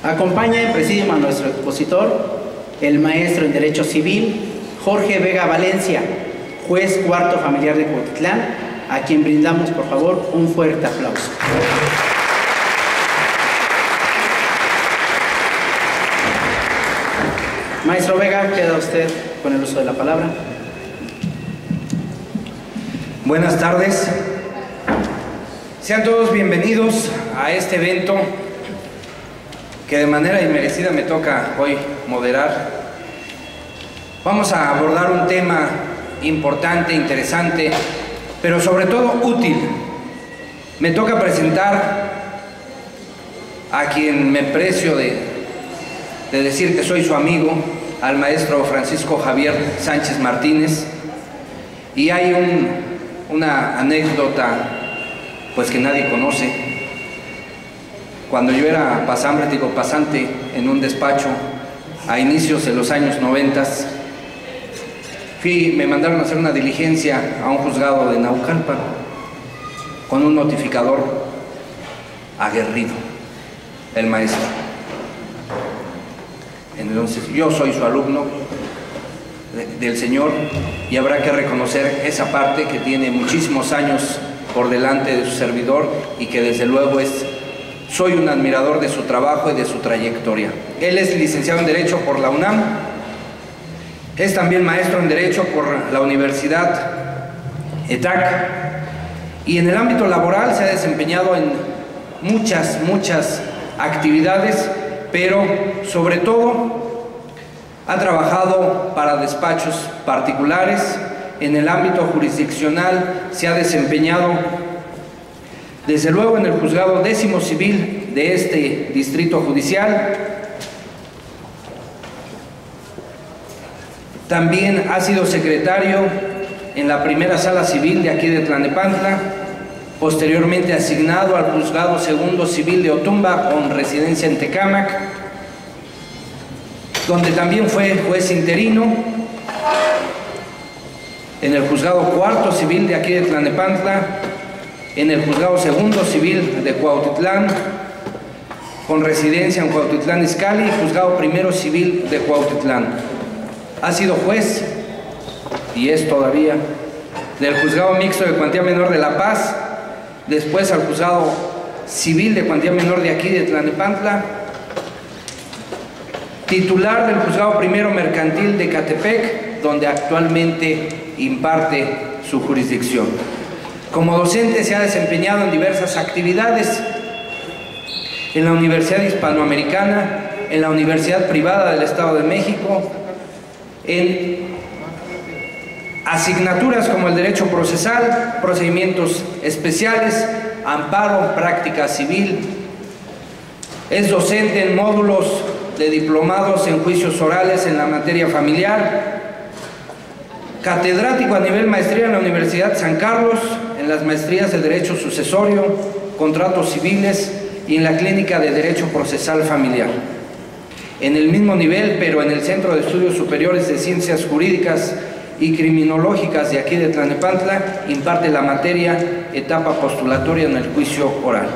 Acompaña en presidium a nuestro expositor, el maestro en Derecho Civil, Jorge Vega Valencia, juez cuarto familiar de Cuautitlán, a quien brindamos, por favor, un fuerte aplauso. Maestro Vega, queda usted con el uso de la palabra. Buenas tardes. Sean todos bienvenidos a este evento que de manera inmerecida me toca hoy moderar. Vamos a abordar un tema importante, interesante, pero sobre todo útil. Me toca presentar a quien me precio de decir que soy su amigo, al maestro Francisco Javier Sánchez Martínez, y hay una anécdota pues que nadie conoce. Cuando yo era pasante en un despacho a inicios de los años 90, me mandaron a hacer una diligencia a un juzgado de Naucalpan con un notificador aguerrido, el maestro. Entonces yo soy su alumno del señor y habrá que reconocer esa parte que tiene muchísimos años por delante de su servidor y que desde luego soy un admirador de su trabajo y de su trayectoria. Él es licenciado en Derecho por la UNAM, es también maestro en Derecho por la Universidad ETAC, y en el ámbito laboral se ha desempeñado en muchas actividades, pero sobre todo ha trabajado para despachos particulares. En el ámbito jurisdiccional se ha desempeñado desde luego en el juzgado 10º civil de este distrito judicial. También ha sido secretario en la primera sala civil de aquí de Tlalnepantla, posteriormente asignado al juzgado 2º civil de Otumba con residencia en Tecámac, donde también fue juez interino, en el juzgado 4º civil de aquí de Tlalnepantla, en el juzgado 2º civil de Cuautitlán, con residencia en Cuautitlán Izcalli, y juzgado 1º civil de Cuautitlán. Ha sido juez, y es todavía, del juzgado mixto de cuantía menor de La Paz, después al juzgado civil de cuantía menor de aquí de Tlalnepantla, titular del juzgado 1º mercantil de Catepec, donde actualmente imparte su jurisdicción. Como docente se ha desempeñado en diversas actividades en la Universidad Hispanoamericana, en la Universidad Privada del Estado de México, en asignaturas como el Derecho Procesal, Procedimientos Especiales, Amparo, Práctica Civil. Es docente en módulos de diplomados en juicios orales en la materia familiar, catedrático a nivel maestría en la Universidad San Carlos, en las maestrías de Derecho Sucesorio, Contratos Civiles y en la Clínica de Derecho Procesal Familiar. En el mismo nivel, pero en el Centro de Estudios Superiores de Ciencias Jurídicas y Criminológicas de aquí de Tlalnepantla, imparte la materia etapa postulatoria en el juicio oral.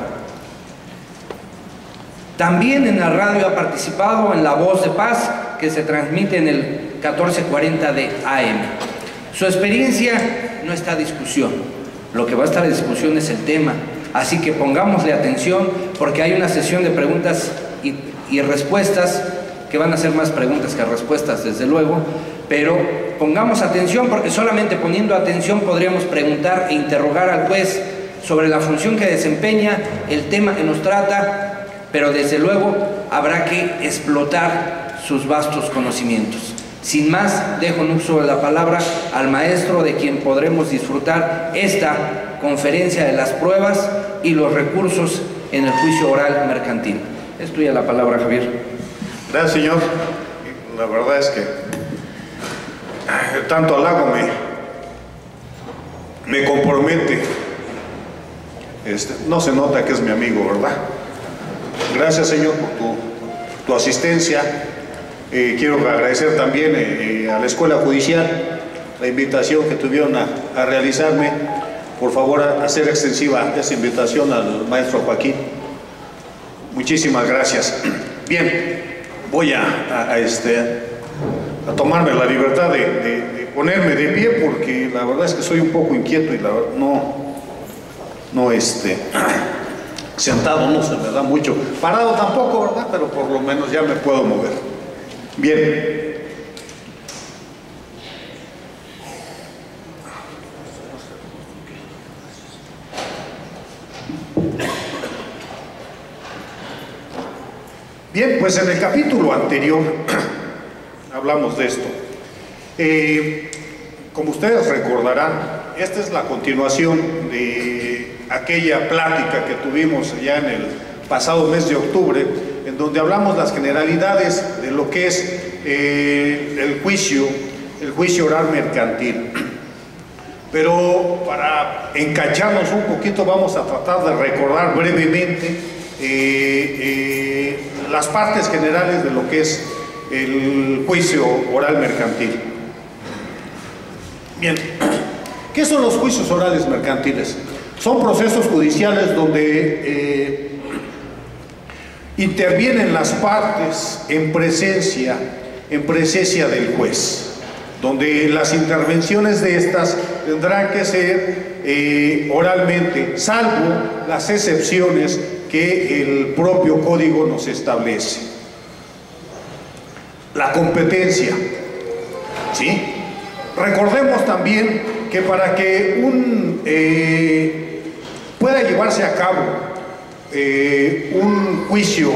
También en la radio ha participado en La Voz de Paz, que se transmite en el 1440 de AM. Su experiencia no está a discusión, lo que va a estar a discusión es el tema, así que pongámosle atención porque hay una sesión de preguntas y respuestas, que van a ser más preguntas que respuestas desde luego, pero pongamos atención porque solamente poniendo atención podríamos preguntar e interrogar al juez sobre la función que desempeña, el tema que nos trata, pero desde luego habrá que explotar sus vastos conocimientos. Sin más, dejo en uso de la palabra al maestro, de quien podremos disfrutar esta conferencia de las pruebas y los recursos en el juicio oral mercantil. Es tuya la palabra, Javier. Gracias, señor. La verdad es que tanto halago me compromete. No se nota que es mi amigo, ¿verdad? Gracias, señor, por tu asistencia. Quiero agradecer también a la Escuela Judicial la invitación que tuvieron a realizarme por favor hacer extensiva esa invitación al maestro Joaquín. Muchísimas gracias. Bien, voy a tomarme la libertad de ponerme de pie, porque la verdad es que soy un poco inquieto y la verdad sentado no se me da mucho, parado tampoco, ¿verdad? Pero por lo menos ya me puedo mover. Bien. Bien, pues en el capítulo anterior hablamos de esto. Como ustedes recordarán, esta es la continuación de aquella plática que tuvimos ya en el pasado mes de octubre, en donde hablamos las generalidades de lo que es el juicio oral mercantil. Pero para encacharnos un poquito vamos a tratar de recordar brevemente las partes generales de lo que es el juicio oral mercantil. Bien, ¿qué son los juicios orales mercantiles? Son procesos judiciales donde intervienen las partes en presencia del juez, donde las intervenciones de estas tendrán que ser oralmente, salvo las excepciones que el propio código nos establece. La competencia, ¿sí? Recordemos también que para que pueda llevarse a cabo un juicio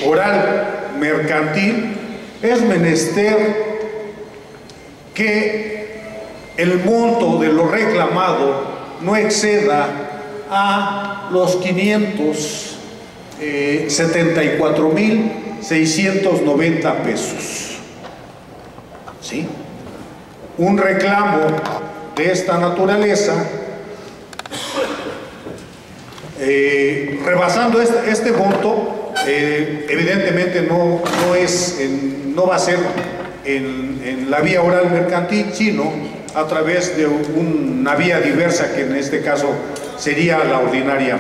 oral mercantil, es menester que el monto de lo reclamado no exceda a los 574,690 pesos. ¿Sí? Un reclamo de esta naturaleza, rebasando este monto, evidentemente no va a ser en la vía oral mercantil, sino a través de una vía diversa, que en este caso sería la ordinaria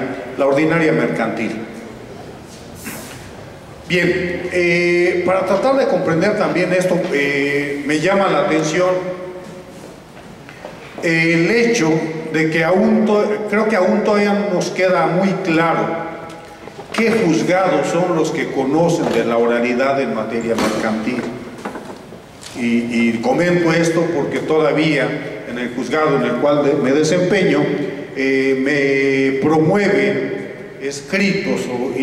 mercantil. Bien, para tratar de comprender también esto, me llama la atención el hecho de que creo que aún todavía nos queda muy claro qué juzgados son los que conocen de la oralidad en materia mercantil. Y comento esto porque todavía en el juzgado en el cual me desempeño me promueven escritos o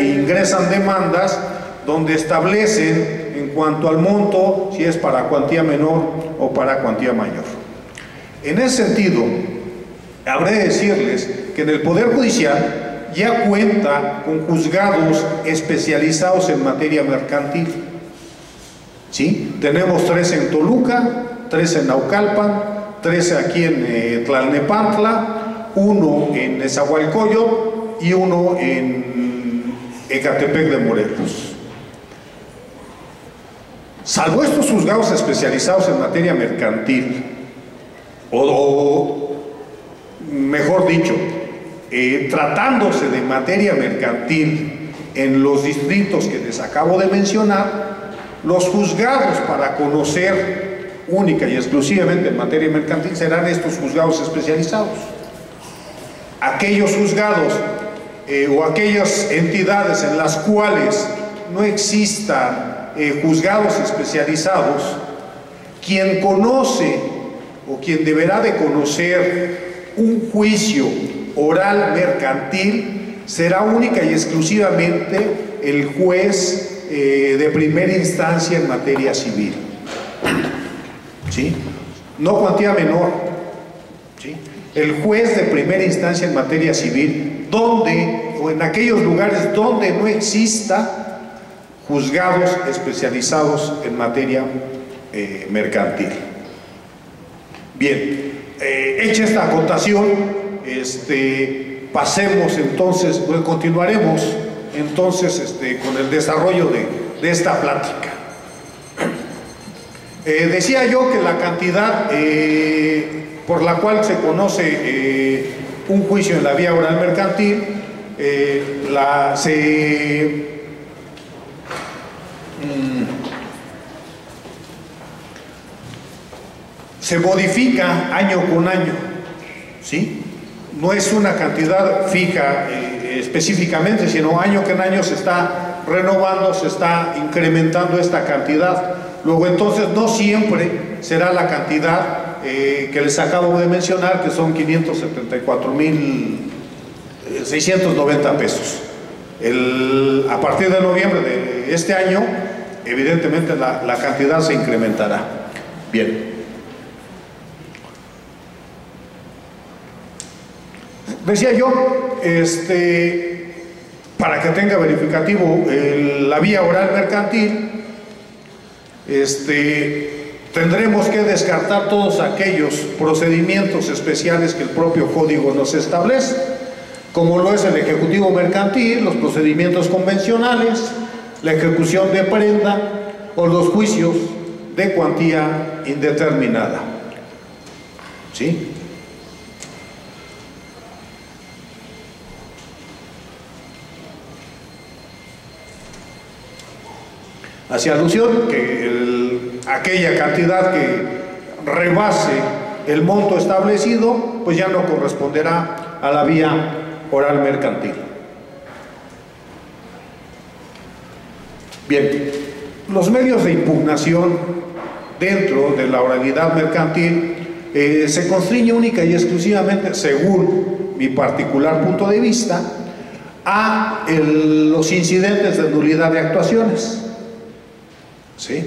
ingresan demandas donde establecen en cuanto al monto si es para cuantía menor o para cuantía mayor. En ese sentido, habré de decirles que en el Poder Judicial ya cuenta con juzgados especializados en materia mercantil. ¿Sí? Tenemos 3 en Toluca, 3 en Naucalpan, 3 aquí en Tlalnepantla, 1 en Nezahualcóyotl y 1 en Ecatepec de Morelos. Salvo estos juzgados especializados en materia mercantil, o mejor dicho, tratándose de materia mercantil en los distritos que les acabo de mencionar, los juzgados para conocer única y exclusivamente en materia mercantil serán estos juzgados especializados. Aquellos juzgados o aquellas entidades en las cuales no existan juzgados especializados, quien conoce o quien deberá de conocer un juicio oral mercantil será única y exclusivamente el juez de primera instancia en materia civil. ¿Sí? No cuantía menor. ¿Sí? El juez de primera instancia en materia civil, donde o en aquellos lugares donde no exista juzgados especializados en materia mercantil. Bien, hecha esta acotación, pasemos entonces, continuaremos entonces con el desarrollo de esta plática. Decía yo que la cantidad por la cual se conoce un juicio en la vía oral mercantil, se modifica año con año, ¿sí? No es una cantidad fija específicamente, sino año con año se está renovando, se está incrementando esta cantidad. Luego entonces no siempre será la cantidad que les acabo de mencionar, que son 574,690 pesos. A partir de noviembre de este año, evidentemente la cantidad se incrementará. Bien. Decía yo, para que tenga verificativo la vía oral mercantil, tendremos que descartar todos aquellos procedimientos especiales que el propio código nos establece, como lo es el ejecutivo mercantil, los procedimientos convencionales, la ejecución de prenda o los juicios de cuantía indeterminada. ¿Sí? Hacia alusión que aquella cantidad que rebase el monto establecido, pues ya no corresponderá a la vía oral mercantil. Bien, los medios de impugnación dentro de la oralidad mercantil se constriñe única y exclusivamente, según mi particular punto de vista, a los incidentes de nulidad de actuaciones. ¿Sí?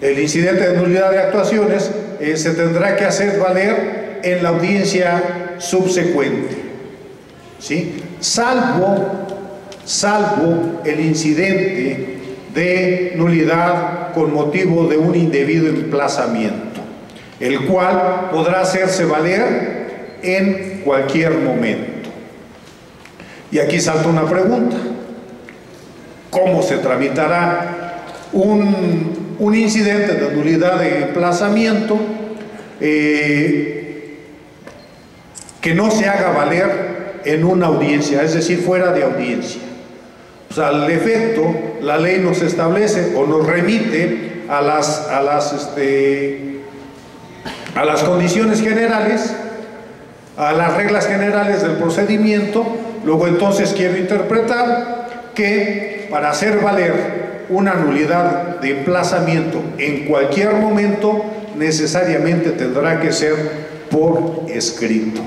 El incidente de nulidad de actuaciones se tendrá que hacer valer en la audiencia subsecuente, ¿sí? Salvo el incidente de nulidad con motivo de un indebido emplazamiento, el cual podrá hacerse valer en cualquier momento. Y aquí salta una pregunta: ¿cómo se tramitará un incidente de nulidad de emplazamiento que no se haga valer en una audiencia, es decir, fuera de audiencia? O sea, al efecto, la ley nos establece o nos remite a las condiciones generales, a las reglas generales del procedimiento. Luego entonces quiero interpretar que para hacer valer una nulidad de emplazamiento en cualquier momento, necesariamente tendrá que ser por escrito,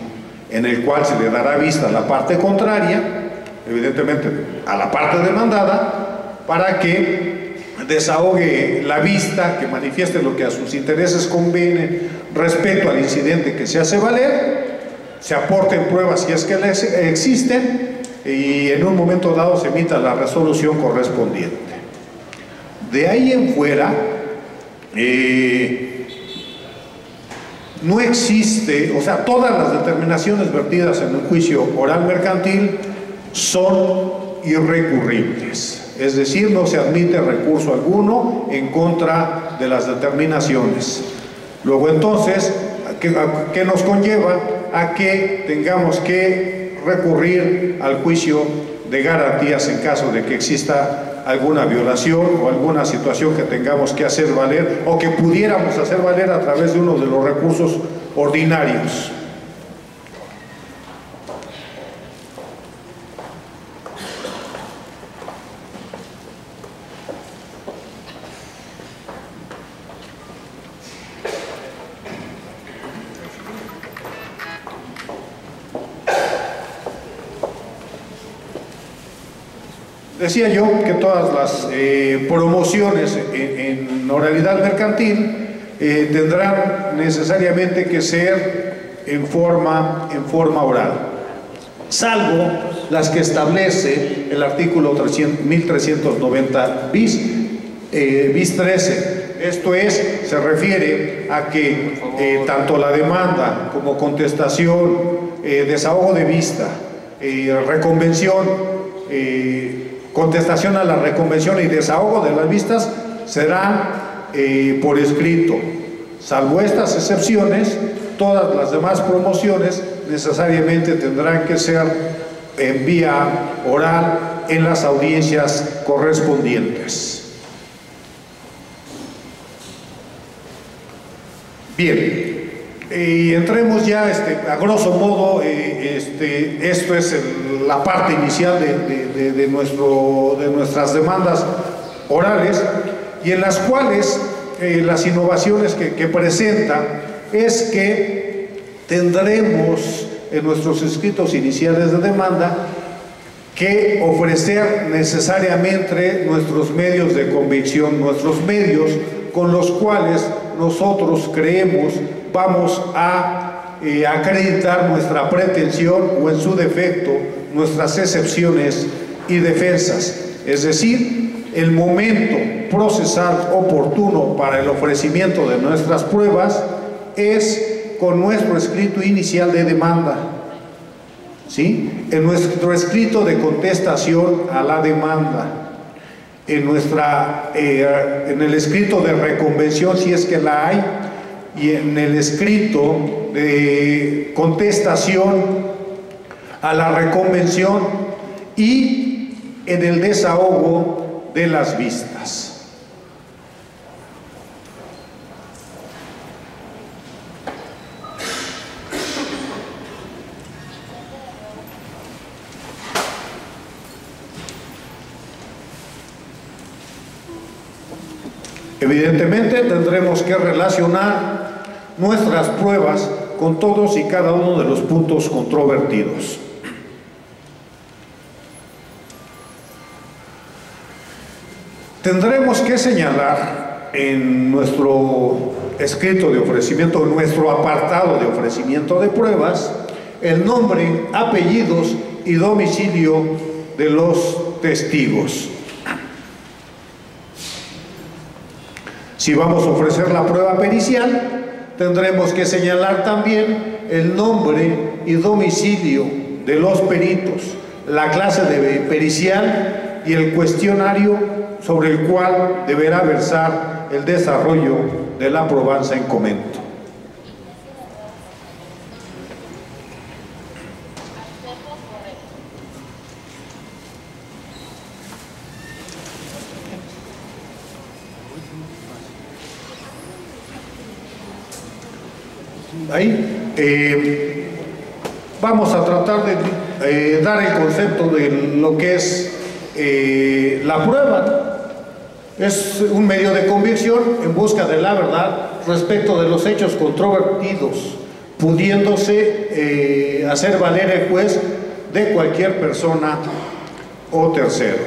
en el cual se le dará vista a la parte contraria, evidentemente a la parte demandada, para que desahogue la vista, que manifieste lo que a sus intereses conviene respecto al incidente que se hace valer, se aporten pruebas si es que existen, y en un momento dado se emita la resolución correspondiente. De ahí en fuera, no existe, o sea, todas las determinaciones vertidas en un juicio oral mercantil son irrecurribles, es decir, no se admite recurso alguno en contra de las determinaciones. Luego entonces, ¿qué nos conlleva? A que tengamos que recurrir al juicio de garantías en caso de que exista alguna violación o alguna situación que tengamos que hacer valer o que pudiéramos hacer valer a través de uno de los recursos ordinarios. Decía yo que todas las promociones en oralidad mercantil tendrán necesariamente que ser en forma oral, salvo las que establece el artículo 1390 bis 13. Esto es, se refiere a que tanto la demanda como contestación, desahogo de vista, reconvención, contestación a la reconvención y desahogo de las vistas serán por escrito, salvo estas excepciones Todas las demás promociones necesariamente tendrán que ser en vía oral en las audiencias correspondientes. Bien, y entremos ya a grosso modo, esto es la parte inicial de nuestras demandas orales, y en las cuales las innovaciones que presenta es que tendremos en nuestros escritos iniciales de demanda que ofrecer necesariamente nuestros medios de convicción, nuestros medios con los cuales nosotros creemos vamos a acreditar nuestra pretensión o, en su defecto, nuestras excepciones y defensas. Es decir, el momento procesal oportuno para el ofrecimiento de nuestras pruebas es con nuestro escrito inicial de demanda, ¿sí? En nuestro escrito de contestación a la demanda, en el escrito de reconvención, si es que la hay, y en el escrito de contestación a la reconvención, y en el desahogo de las vistas. Evidentemente tendremos que relacionar nuestras pruebas con todos y cada uno de los puntos controvertidos. Tendremos que señalar en nuestro escrito de ofrecimiento, en nuestro apartado de ofrecimiento de pruebas, el nombre, apellidos y domicilio de los testigos. Si vamos a ofrecer la prueba pericial, tendremos que señalar también el nombre y domicilio de los peritos, la clase de pericial y el cuestionario sobre el cual deberá versar el desarrollo de la probanza en comento. Ahí vamos a tratar de dar el concepto de lo que es la prueba. Es un medio de convicción en busca de la verdad respecto de los hechos controvertidos, pudiéndose hacer valer el juez de cualquier persona o tercero.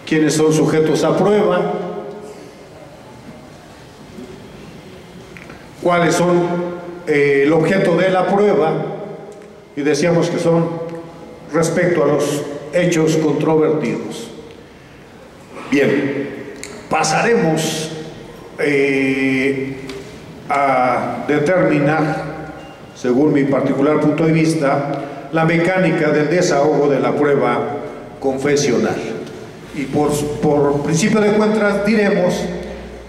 ¿Quiénes son sujetos a prueba? ¿Cuáles son el objeto de la prueba? Y decíamos que son respecto a los hechos controvertidos. Bien, pasaremos a determinar, según mi particular punto de vista, la mecánica del desahogo de la prueba confesional. Y por principio de cuentas diremos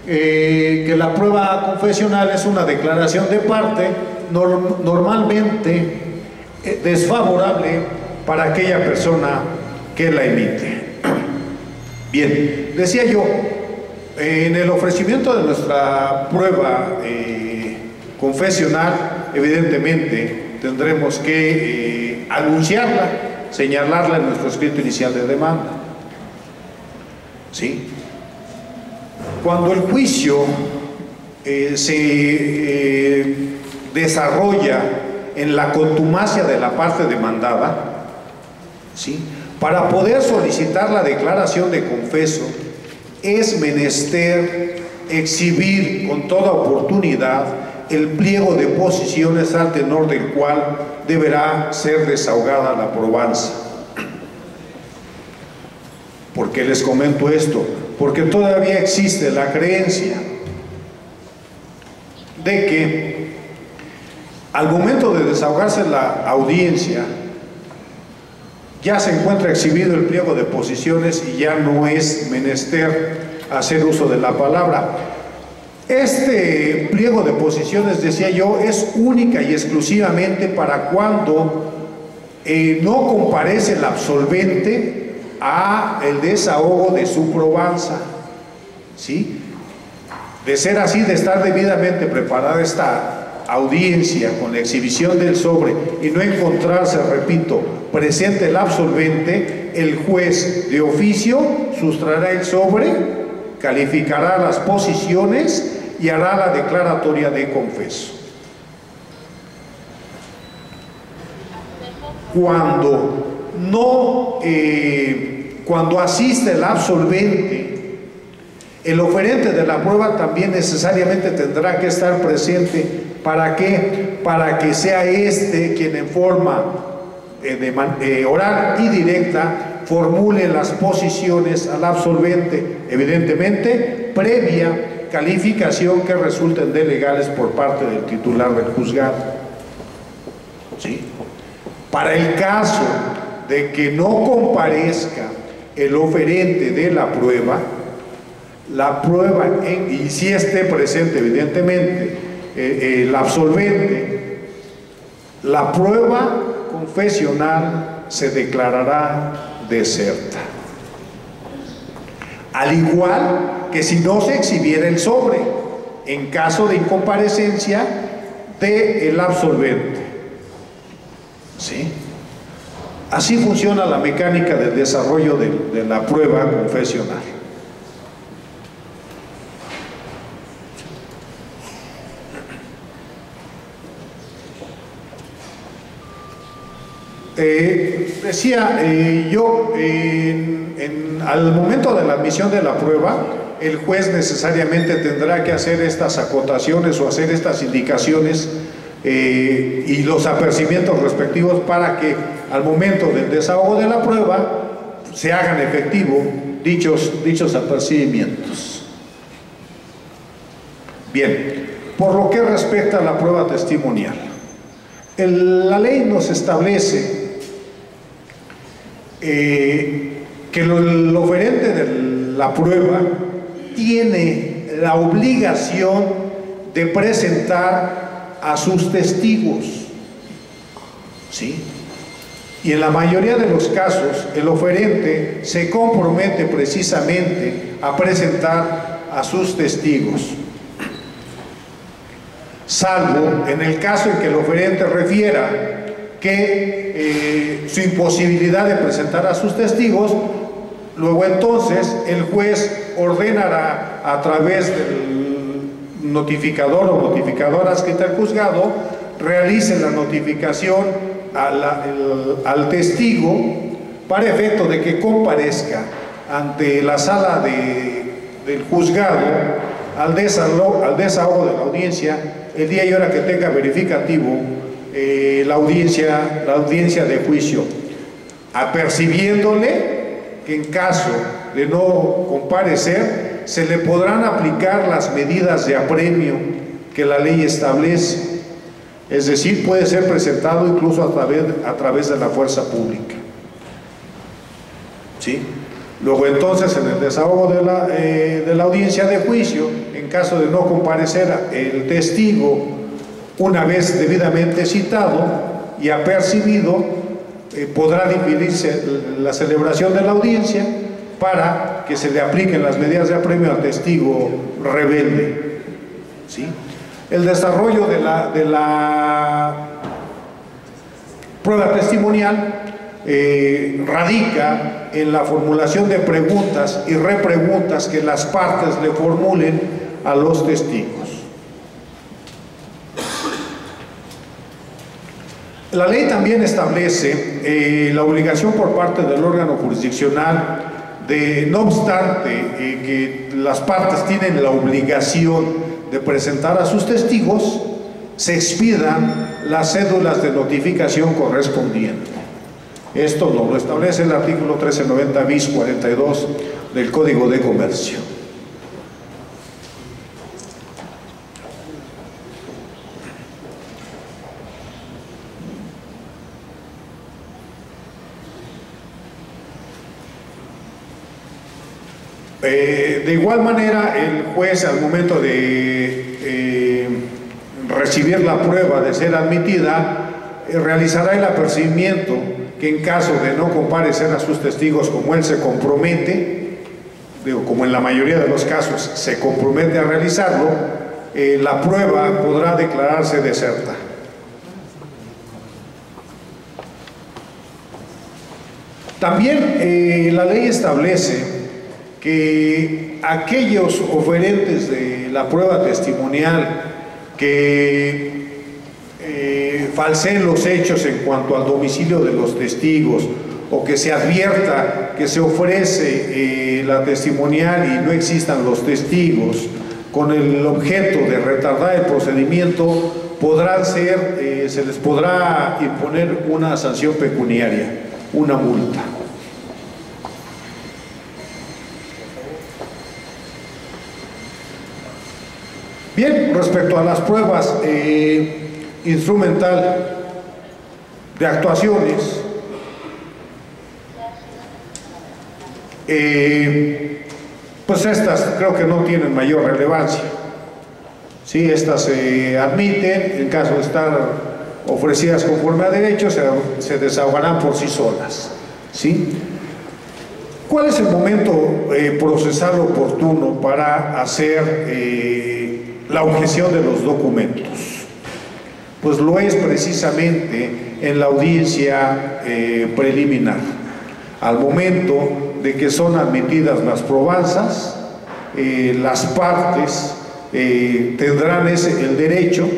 que la prueba confesional es una declaración de parte normalmente desfavorable para aquella persona que la emite. Bien, decía yo, en el ofrecimiento de nuestra prueba confesional, evidentemente tendremos que anunciarla, señalarla en nuestro escrito inicial de demanda. ¿Sí? Cuando el juicio se desarrolla en la contumacia de la parte demandada, ¿sí? Para poder solicitar la declaración de confeso es menester exhibir con toda oportunidad el pliego de posiciones al tenor del cual deberá ser desahogada la probanza. ¿Por qué les comento esto? Porque todavía existe la creencia de que al momento de desahogarse la audiencia ya se encuentra exhibido el pliego de posiciones y ya no es menester hacer uso de la palabra. Este pliego de posiciones, decía yo, es única y exclusivamente para cuando no comparece el absolvente a el desahogo de su probanza, ¿sí? De ser así, de estar debidamente preparada esta audiencia con la exhibición del sobre y no encontrarse, repito, presente el absolvente, el juez de oficio sustraerá el sobre, calificará las posiciones y hará la declaratoria de confeso. Cuando asiste el absolvente, el oferente de la prueba también necesariamente tendrá que estar presente. ¿Para qué? Para que sea este quien en forma oral y directa formule las posiciones al absolvente, evidentemente previa calificación que resulten de legales por parte del titular del juzgado, ¿sí? Para el caso de que no comparezca el oferente de la prueba y si esté presente evidentemente el absolvente, la prueba confesional se declarará deserta. Al igual que si no se exhibiera el sobre en caso de incomparecencia del absolvente, ¿sí? Así funciona la mecánica del desarrollo de la prueba confesional. Decía yo, al momento de la admisión de la prueba, el juez necesariamente tendrá que hacer estas acotaciones o hacer estas indicaciones y los apercibimientos respectivos para que al momento del desahogo de la prueba se hagan efectivos dichos apercibimientos. Bien, por lo que respecta a la prueba testimonial, la ley nos establece que el oferente de la prueba tiene la obligación de presentar a sus testigos, ¿sí? Y en la mayoría de los casos el oferente se compromete precisamente a presentar a sus testigos, salvo en el caso en que el oferente refiera que su imposibilidad de presentar a sus testigos, luego entonces el juez ordenará a través del notificador o notificadora adscrita al juzgado, realice la notificación al testigo para efecto de que comparezca ante la sala del juzgado al desahogo de la audiencia el día y hora que tenga verificativo la audiencia de juicio, apercibiéndole que en caso de no comparecer se le podrán aplicar las medidas de apremio que la ley establece, es decir, puede ser presentado incluso a través de la fuerza pública, ¿sí? Luego entonces en el desahogo de la audiencia de juicio, en caso de no comparecer el testigo, una vez debidamente citado y apercibido, podrá diferirse la celebración de la audiencia para que se le apliquen las medidas de apremio al testigo rebelde, ¿sí? El desarrollo de la prueba testimonial radica en la formulación de preguntas y repreguntas que las partes le formulen a los testigos. La ley también establece la obligación por parte del órgano jurisdiccional de, no obstante que las partes tienen la obligación de presentar a sus testigos, se expidan las cédulas de notificación correspondientes. Esto lo establece el artículo 1390 bis 42 del Código de Comercio. De igual manera, el juez, al momento de recibir la prueba de ser admitida, realizará el apercibimiento que en caso de no comparecer a sus testigos como él se compromete, como en la mayoría de los casos se compromete a realizarlo, la prueba podrá declararse deserta. También la ley establece que aquellos oferentes de la prueba testimonial que falseen los hechos en cuanto al domicilio de los testigos, o que se advierta que se ofrece la testimonial y no existan los testigos, con el objeto de retardar el procedimiento, podrán ser, se les podrá imponer una sanción pecuniaria, una multa. Bien, respecto a las pruebas instrumental de actuaciones, pues estas creo que no tienen mayor relevancia. Sí, estas se admiten, en caso de estar ofrecidas conforme a derecho, se desahogarán por sí solas. ¿Sí? ¿Cuál es el momento procesal oportuno para hacer la objeción de los documentos? Pues lo es precisamente en la audiencia preliminar. Al momento de que son admitidas las probanzas, las partes tendrán el derecho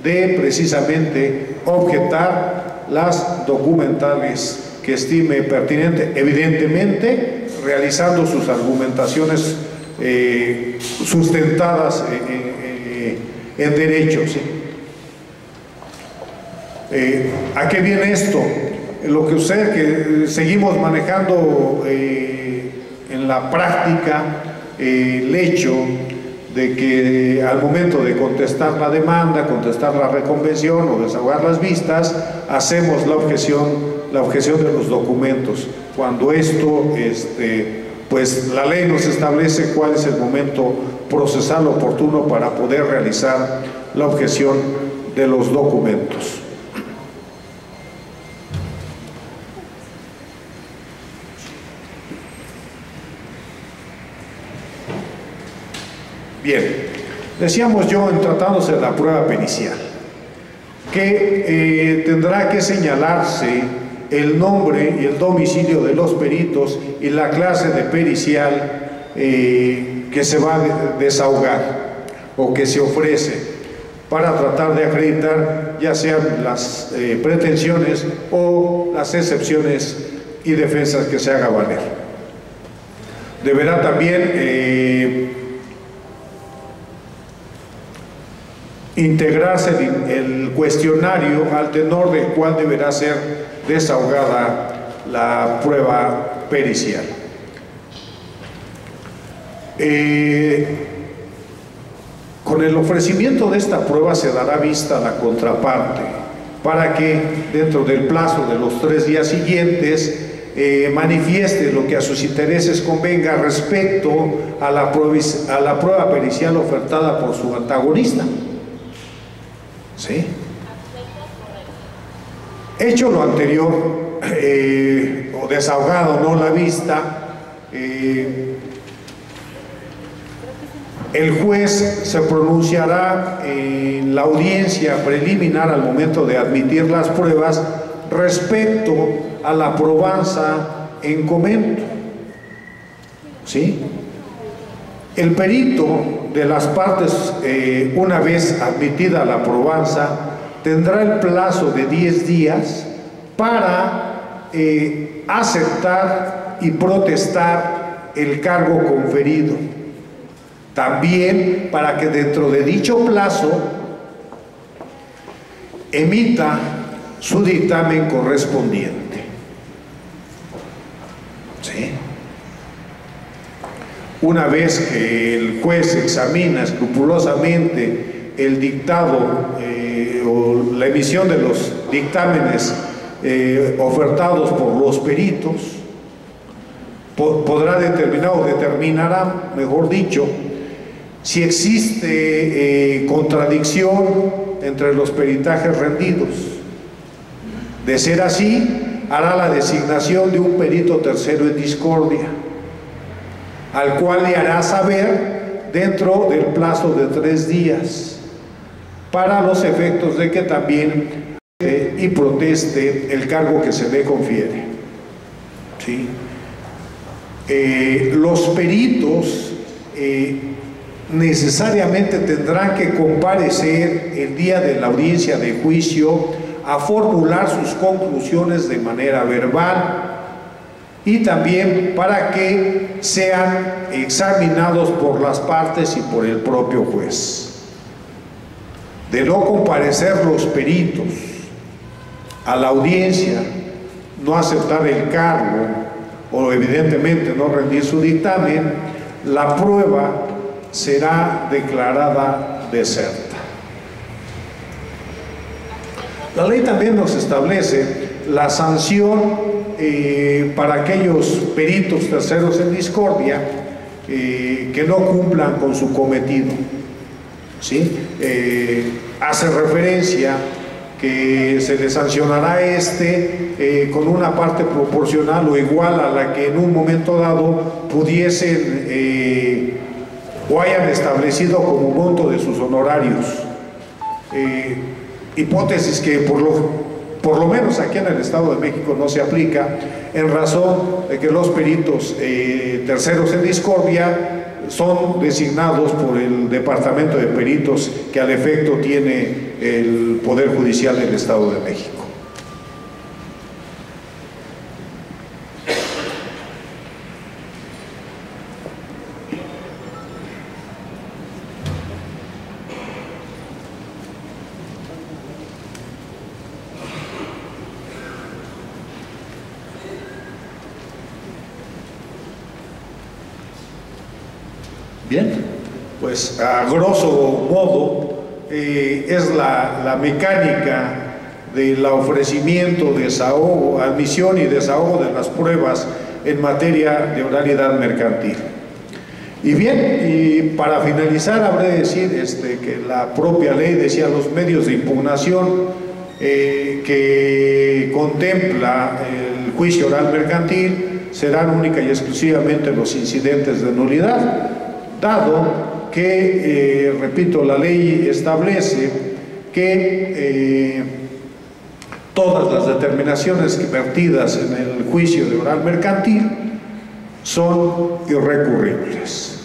de precisamente objetar las documentales que estime pertinente, evidentemente realizando sus argumentaciones sustentadas en derechos. ¿Sí? ¿A qué viene esto? Lo que sucede que seguimos manejando en la práctica el hecho de que al momento de contestar la demanda, contestar la reconvención o desahogar las vistas, hacemos la objeción de los documentos. Cuando esto, pues la ley nos establece cuál es el momento procesal oportuno para poder realizar la objeción de los documentos. Bien, decíamos yo en tratándose de la prueba pericial que tendrá que señalarse el nombre y el domicilio de los peritos y la clase de pericial que se va a desahogar o que se ofrece para tratar de acreditar ya sean las pretensiones o las excepciones y defensas que se haga valer. Deberá también integrarse el cuestionario al tenor del cual deberá ser desahogada la prueba pericial. Con el ofrecimiento de esta prueba se dará vista a la contraparte para que dentro del plazo de los 3 días siguientes manifieste lo que a sus intereses convenga respecto a la prueba pericial ofertada por su antagonista. ¿Sí? Hecho lo anterior, o desahogado no la vista, el juez se pronunciará en la audiencia preliminar al momento de admitir las pruebas respecto a la probanza en comento. ¿Sí? El perito de las partes, una vez admitida la probanza, tendrá el plazo de 10 días para aceptar y protestar el cargo conferido. También para que dentro de dicho plazo emita su dictamen correspondiente. ¿Sí? Una vez que el juez examina escrupulosamente el dictado o la emisión de los dictámenes ofertados por los peritos, podrá determinar o determinará, mejor dicho, si existe contradicción entre los peritajes rendidos. De ser así, hará la designación de un perito tercero en discordia, al cual le hará saber dentro del plazo de 3 días, para los efectos de que también y proteste el cargo que se le confiere. ¿Sí? Los peritos necesariamente tendrán que comparecer el día de la audiencia de juicio a formular sus conclusiones de manera verbal y también para que sean examinados por las partes y por el propio juez. De no comparecer los peritos a la audiencia, no aceptar el cargo o evidentemente no rendir su dictamen, la prueba será declarada deserta. La ley también nos establece la sanción para aquellos peritos terceros en discordia que no cumplan con su cometido. ¿Sí? Hace referencia que se le sancionará con una parte proporcional o igual a la que en un momento dado pudiesen o hayan establecido como monto de sus honorarios. Hipótesis que por lo menos aquí en el Estado de México no se aplica, en razón de que los peritos terceros en discordia son designados por el Departamento de Peritos que al efecto tiene el Poder Judicial del Estado de México. Bien, pues a grosso modo es la mecánica del ofrecimiento, desahogo, admisión y desahogo de las pruebas en materia de oralidad mercantil. Y bien, y para finalizar habré de decir que la propia ley decía los medios de impugnación que contempla el juicio oral mercantil serán única y exclusivamente los incidentes de nulidad, dado que, repito, la ley establece que todas las determinaciones vertidas en el juicio de oral mercantil son irrecurribles.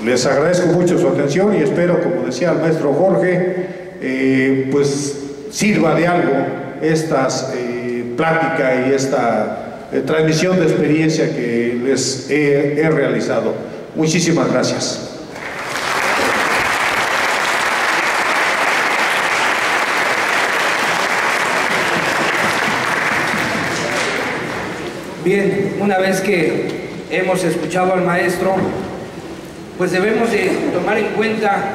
Les agradezco mucho su atención y espero, como decía el maestro Jorge, pues sirva de algo esta plática y esta transmisión de experiencia que les he realizado. Muchísimas gracias. Bien, una vez que hemos escuchado al maestro, pues debemos de tomar en cuenta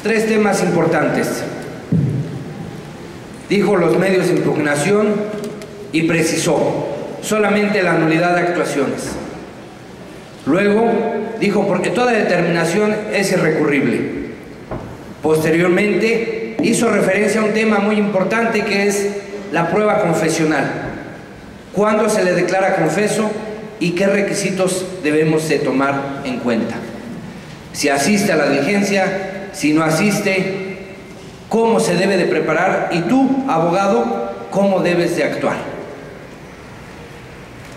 3 temas importantes. Dijo los medios de impugnación y precisó solamente la nulidad de actuaciones. Luego dijo porque toda determinación es irrecurrible. Posteriormente hizo referencia a un tema muy importante que es la prueba confesional. ¿Cuándo se le declara confeso y qué requisitos debemos de tomar en cuenta? Si asiste a la diligencia, si no asiste, cómo se debe de preparar y tú, abogado, cómo debes de actuar.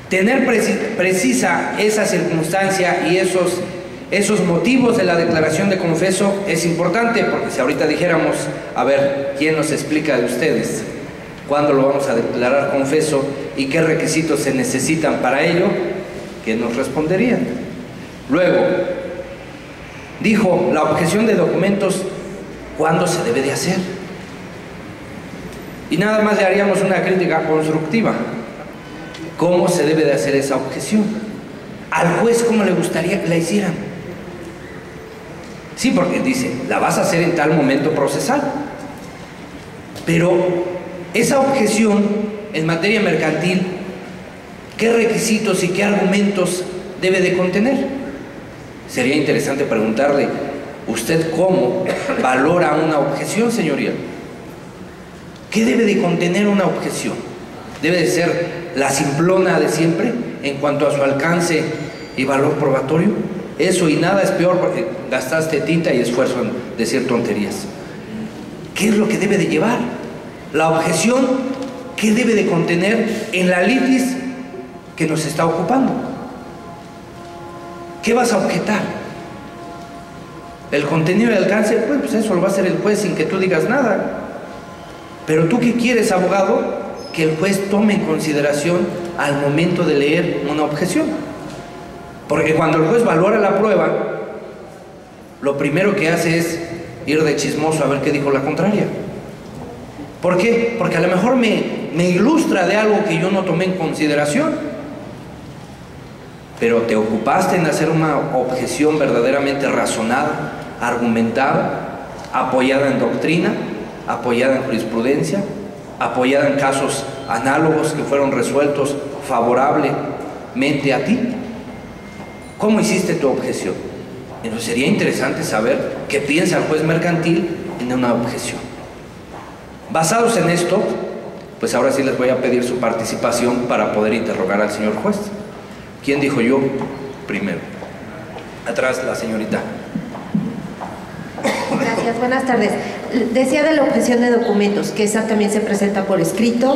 Tener precisa esa circunstancia y esos motivos de la declaración de confeso es importante, porque si ahorita dijéramos, a ver, ¿quién nos explica de ustedes cuándo lo vamos a declarar confeso y qué requisitos se necesitan para ello? ¿Quién nos respondería? Luego, dijo la objeción de documentos, ¿cuándo se debe de hacer? Y nada más le haríamos una crítica constructiva. ¿Cómo se debe de hacer esa objeción? Al juez, ¿cómo le gustaría que la hicieran? Sí, porque dice, la vas a hacer en tal momento procesal. Pero esa objeción en materia mercantil ¿Qué requisitos y qué argumentos debe de contener? Sería interesante preguntarle, ¿usted cómo valora una objeción, señoría? ¿Qué debe de contener una objeción? ¿Debe de ser la simplona de siempre en cuanto a su alcance y valor probatorio? Eso y nada es peor porque gastaste tinta y esfuerzo en decir tonterías. ¿Qué es lo que debe de llevar? La objeción, ¿qué debe de contener en la litis que nos está ocupando? ¿Qué vas a objetar? El contenido y el alcance, pues eso lo va a hacer el juez sin que tú digas nada. Pero tú, ¿qué quieres, abogado? Que el juez tome en consideración al momento de leer una objeción. Porque cuando el juez valora la prueba, lo primero que hace es ir de chismoso a ver qué dijo la contraria. ¿Por qué? Porque a lo mejor me ilustra de algo que yo no tomé en consideración. Pero te ocupaste en hacer una objeción verdaderamente razonada, argumentada, apoyada en doctrina, apoyada en jurisprudencia, apoyada en casos análogos que fueron resueltos favorablemente a ti. ¿Cómo hiciste tu objeción? Entonces sería interesante saber qué piensa el juez mercantil en una objeción. Basados en esto, pues ahora sí les voy a pedir su participación para poder interrogar al señor juez. ¿Quién dijo yo primero? Atrás la señorita. Gracias, buenas tardes. Decía de la objeción de documentos, que esa también se presenta por escrito.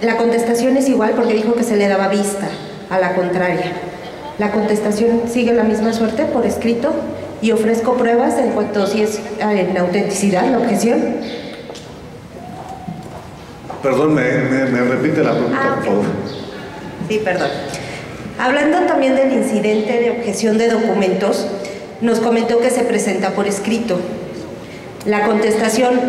La contestación es igual porque dijo que se le daba vista a la contraria. La contestación sigue la misma suerte por escrito y ofrezco pruebas en cuanto si es en autenticidad la objeción. Perdón, me repite la pregunta, por favor. Sí, perdón. Hablando también del incidente de objeción de documentos, nos comentó que se presenta por escrito. La contestación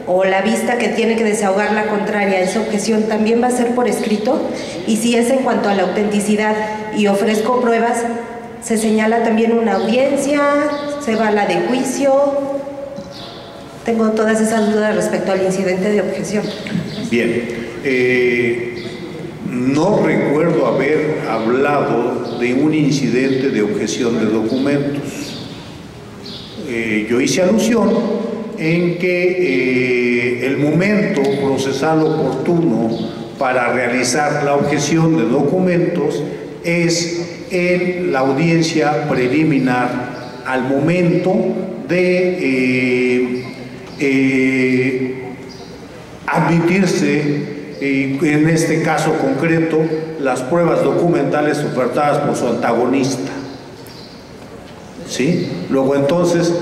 o la vista que tiene que desahogar la contraria a esa objeción también va a ser por escrito, y si es en cuanto a la autenticidad y ofrezco pruebas, se señala también una audiencia, se va a la de juicio. Tengo todas esas dudas respecto al incidente de objeción. Bien, no recuerdo haber hablado de un incidente de objeción de documentos. Yo hice alusión en que el momento procesal oportuno para realizar la objeción de documentos es en la audiencia preliminar, al momento de admitirse, en este caso concreto, las pruebas documentales ofertadas por su antagonista. ¿Sí? Luego entonces,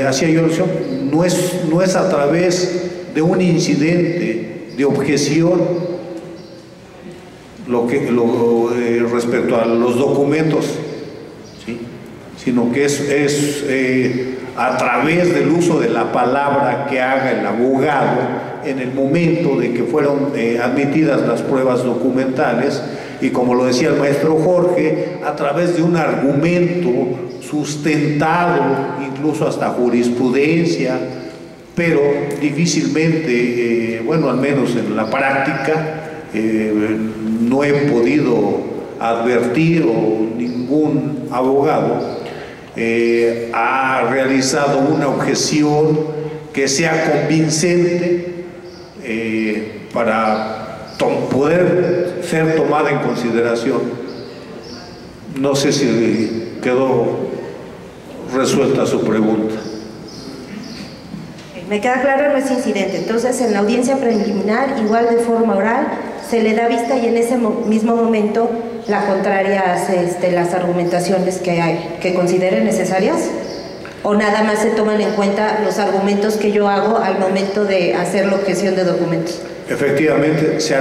hacía yo alusión, no es a través de un incidente de objeción respecto a los documentos, ¿sí? Sino que es a través del uso de la palabra que haga el abogado en el momento de que fueron admitidas las pruebas documentales, y como lo decía el maestro Jorge, a través de un argumento sustentado, incluso hasta jurisprudencia, pero difícilmente, bueno, al menos en la práctica, no he podido advertir, o ningún abogado ha realizado una objeción que sea convincente para poder ser tomada en consideración. No sé si quedó resuelta su pregunta. Me queda claro, no es incidente. Entonces, en la audiencia preliminar, igual de forma oral, se le da vista, y en ese mismo momento la contraria hace las argumentaciones que considere necesarias, o nada más se toman en cuenta los argumentos que yo hago al momento de hacer la objeción de documentos. Efectivamente, se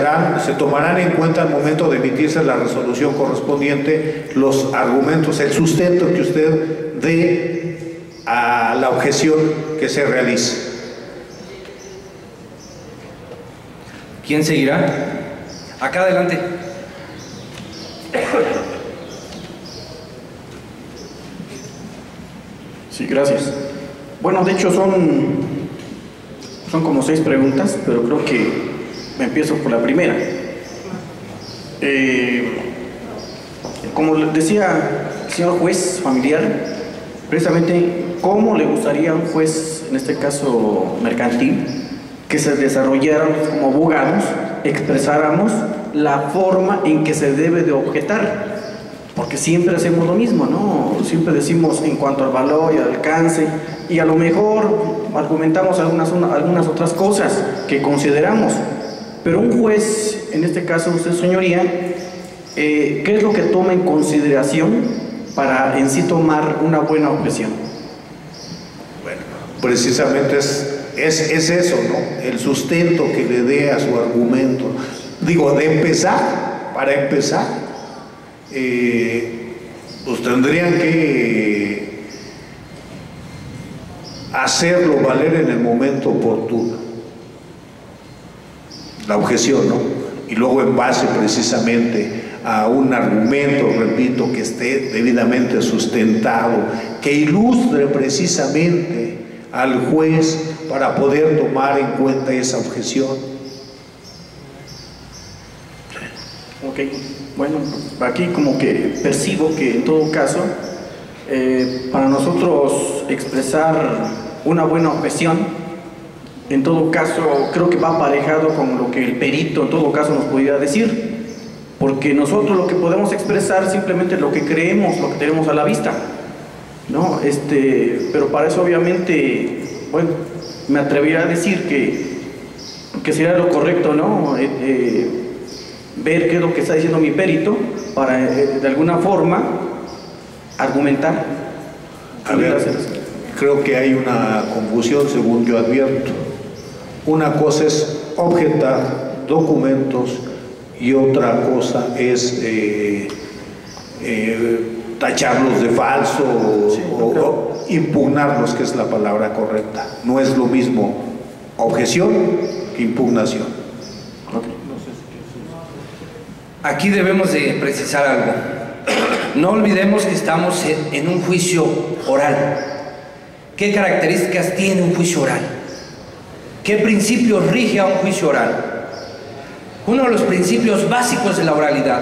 tomarán en cuenta al momento de emitirse la resolución correspondiente los argumentos, el sustento que usted dé a la objeción que se realice. ¿Quién seguirá? Acá adelante. Sí, gracias. Bueno, de hecho son como 6 preguntas, pero creo que me empiezo por la primera. Como decía el señor juez familiar, precisamente cómo le gustaría a un juez, en este caso mercantil, que se desarrolláramos como abogados, expresáramos la forma en que se debe de objetar, porque siempre hacemos lo mismo, ¿no? Siempre decimos en cuanto al valor y al alcance, y a lo mejor argumentamos algunas otras cosas que consideramos, pero un juez, en este caso usted, señoría, ¿qué es lo que toma en consideración para en sí tomar una buena objeción? Bueno, precisamente es eso, ¿no? El sustento que le dé a su argumento. Digo, para empezar, pues tendrían que hacerlo valer en el momento oportuno, la objeción, ¿no? Y luego en base precisamente a un argumento, repito, que esté debidamente sustentado, que ilustre precisamente al juez para poder tomar en cuenta esa objeción. Ok, bueno, aquí como que percibo que en todo caso, para nosotros expresar una buena objeción, en todo caso creo que va aparejado con lo que el perito en todo caso nos pudiera decir, porque nosotros lo que podemos expresar simplemente es lo que creemos, lo que tenemos a la vista, ¿no? Pero para eso obviamente, bueno, me atrevería a decir que sería lo correcto, ¿no? Ver qué es lo que está diciendo mi perito para de alguna forma argumentar. A ver, creo que hay una confusión según yo advierto. Una cosa es objetar documentos y otra cosa es tacharlos de falso o impugnarlos, que es la palabra correcta. No es lo mismo objeción que impugnación. Aquí debemos de precisar algo. No olvidemos que estamos en un juicio oral. ¿Qué características tiene un juicio oral? ¿Qué principios rige a un juicio oral? Uno de los principios básicos de la oralidad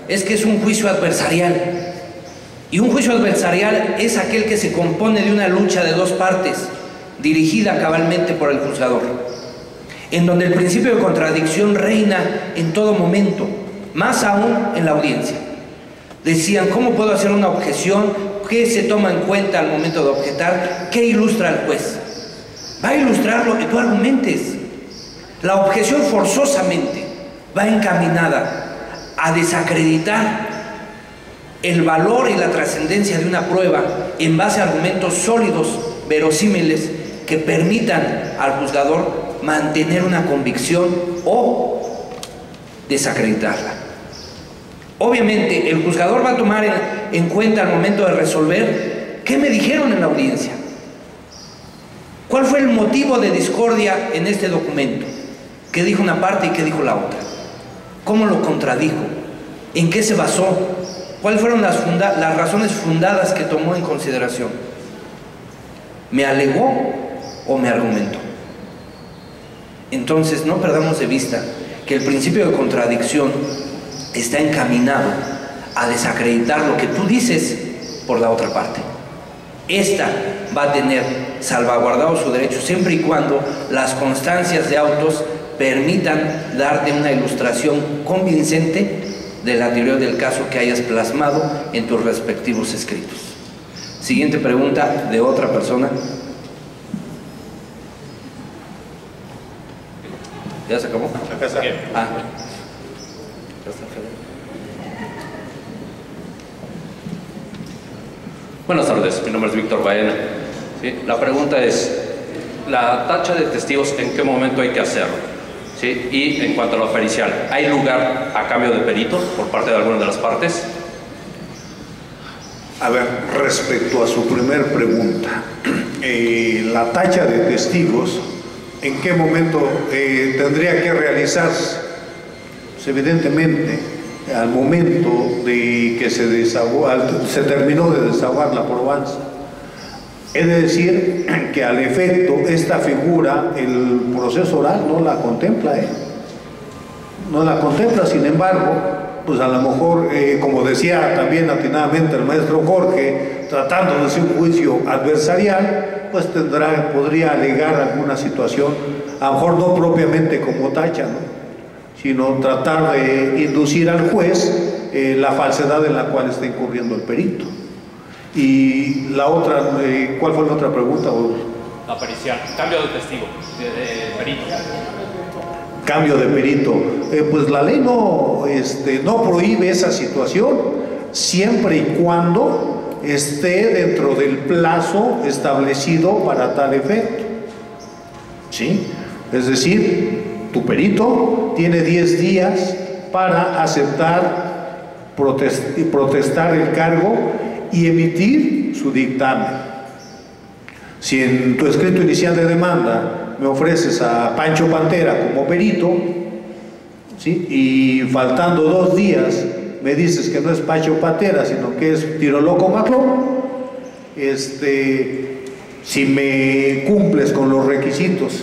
es que es un juicio adversarial. Y un juicio adversarial es aquel que se compone de una lucha de dos partes, dirigida cabalmente por el juzgador, en donde el principio de contradicción reina en todo momento, más aún en la audiencia. Decían, ¿cómo puedo hacer una objeción? ¿Qué se toma en cuenta al momento de objetar? ¿Qué ilustra el juez? Va a ilustrar lo que tú argumentes. La objeción forzosamente va encaminada a desacreditar el valor y la trascendencia de una prueba en base a argumentos sólidos, verosímiles, que permitan al juzgador mantener una convicción o desacreditarla. Obviamente, el juzgador va a tomar en cuenta al momento de resolver qué me dijeron en la audiencia. ¿Cuál fue el motivo de discordia en este documento? ¿Qué dijo una parte y qué dijo la otra? ¿Cómo lo contradijo? ¿En qué se basó? ¿Cuáles fueron las razones fundadas que tomó en consideración? ¿Me alegó o me argumentó? Entonces, no perdamos de vista que el principio de contradicción está encaminado a desacreditar lo que tú dices por la otra parte. Esta va a tener salvaguardado su derecho siempre y cuando las constancias de autos permitan darte una ilustración convincente de la teoría del caso que hayas plasmado en tus respectivos escritos. Siguiente pregunta de otra persona. ¿Ya se acabó? Ah. Buenas tardes, mi nombre es Víctor Baena. ¿Sí? La pregunta es, la tacha de testigos, ¿en qué momento hay que hacerlo? ¿Sí? Y en cuanto a lo pericial, ¿hay lugar a cambio de perito por parte de alguna de las partes? A ver, respecto a su primer pregunta, la tacha de testigos, ¿en qué momento tendría que realizarse? Pues evidentemente, al momento de que se terminó de desahogar la probanza. Es decir, que al efecto esta figura, el proceso oral no la contempla, no la contempla. Sin embargo, pues a lo mejor, como decía también atinadamente el maestro Jorge, tratándose de un juicio adversarial, pues podría alegar alguna situación, a lo mejor no propiamente como tacha, ¿no?, sino tratar de inducir al juez la falsedad en la cual está incurriendo el perito. Y la otra, ¿cuál fue la otra pregunta? La pericial, cambio de testigo, de perito. Cambio de perito. Pues la ley no prohíbe esa situación, siempre y cuando esté dentro del plazo establecido para tal efecto. ¿Sí? Es decir, tu perito tiene 10 días para aceptar, protestar el cargo y emitir su dictamen. Si en tu escrito inicial de demanda me ofreces a Pancho Pantera como perito, ¿sí?, y faltando 2 días me dices que no es Pancho Pantera, sino que es Tiro Loco Maclón, si me cumples con los requisitos,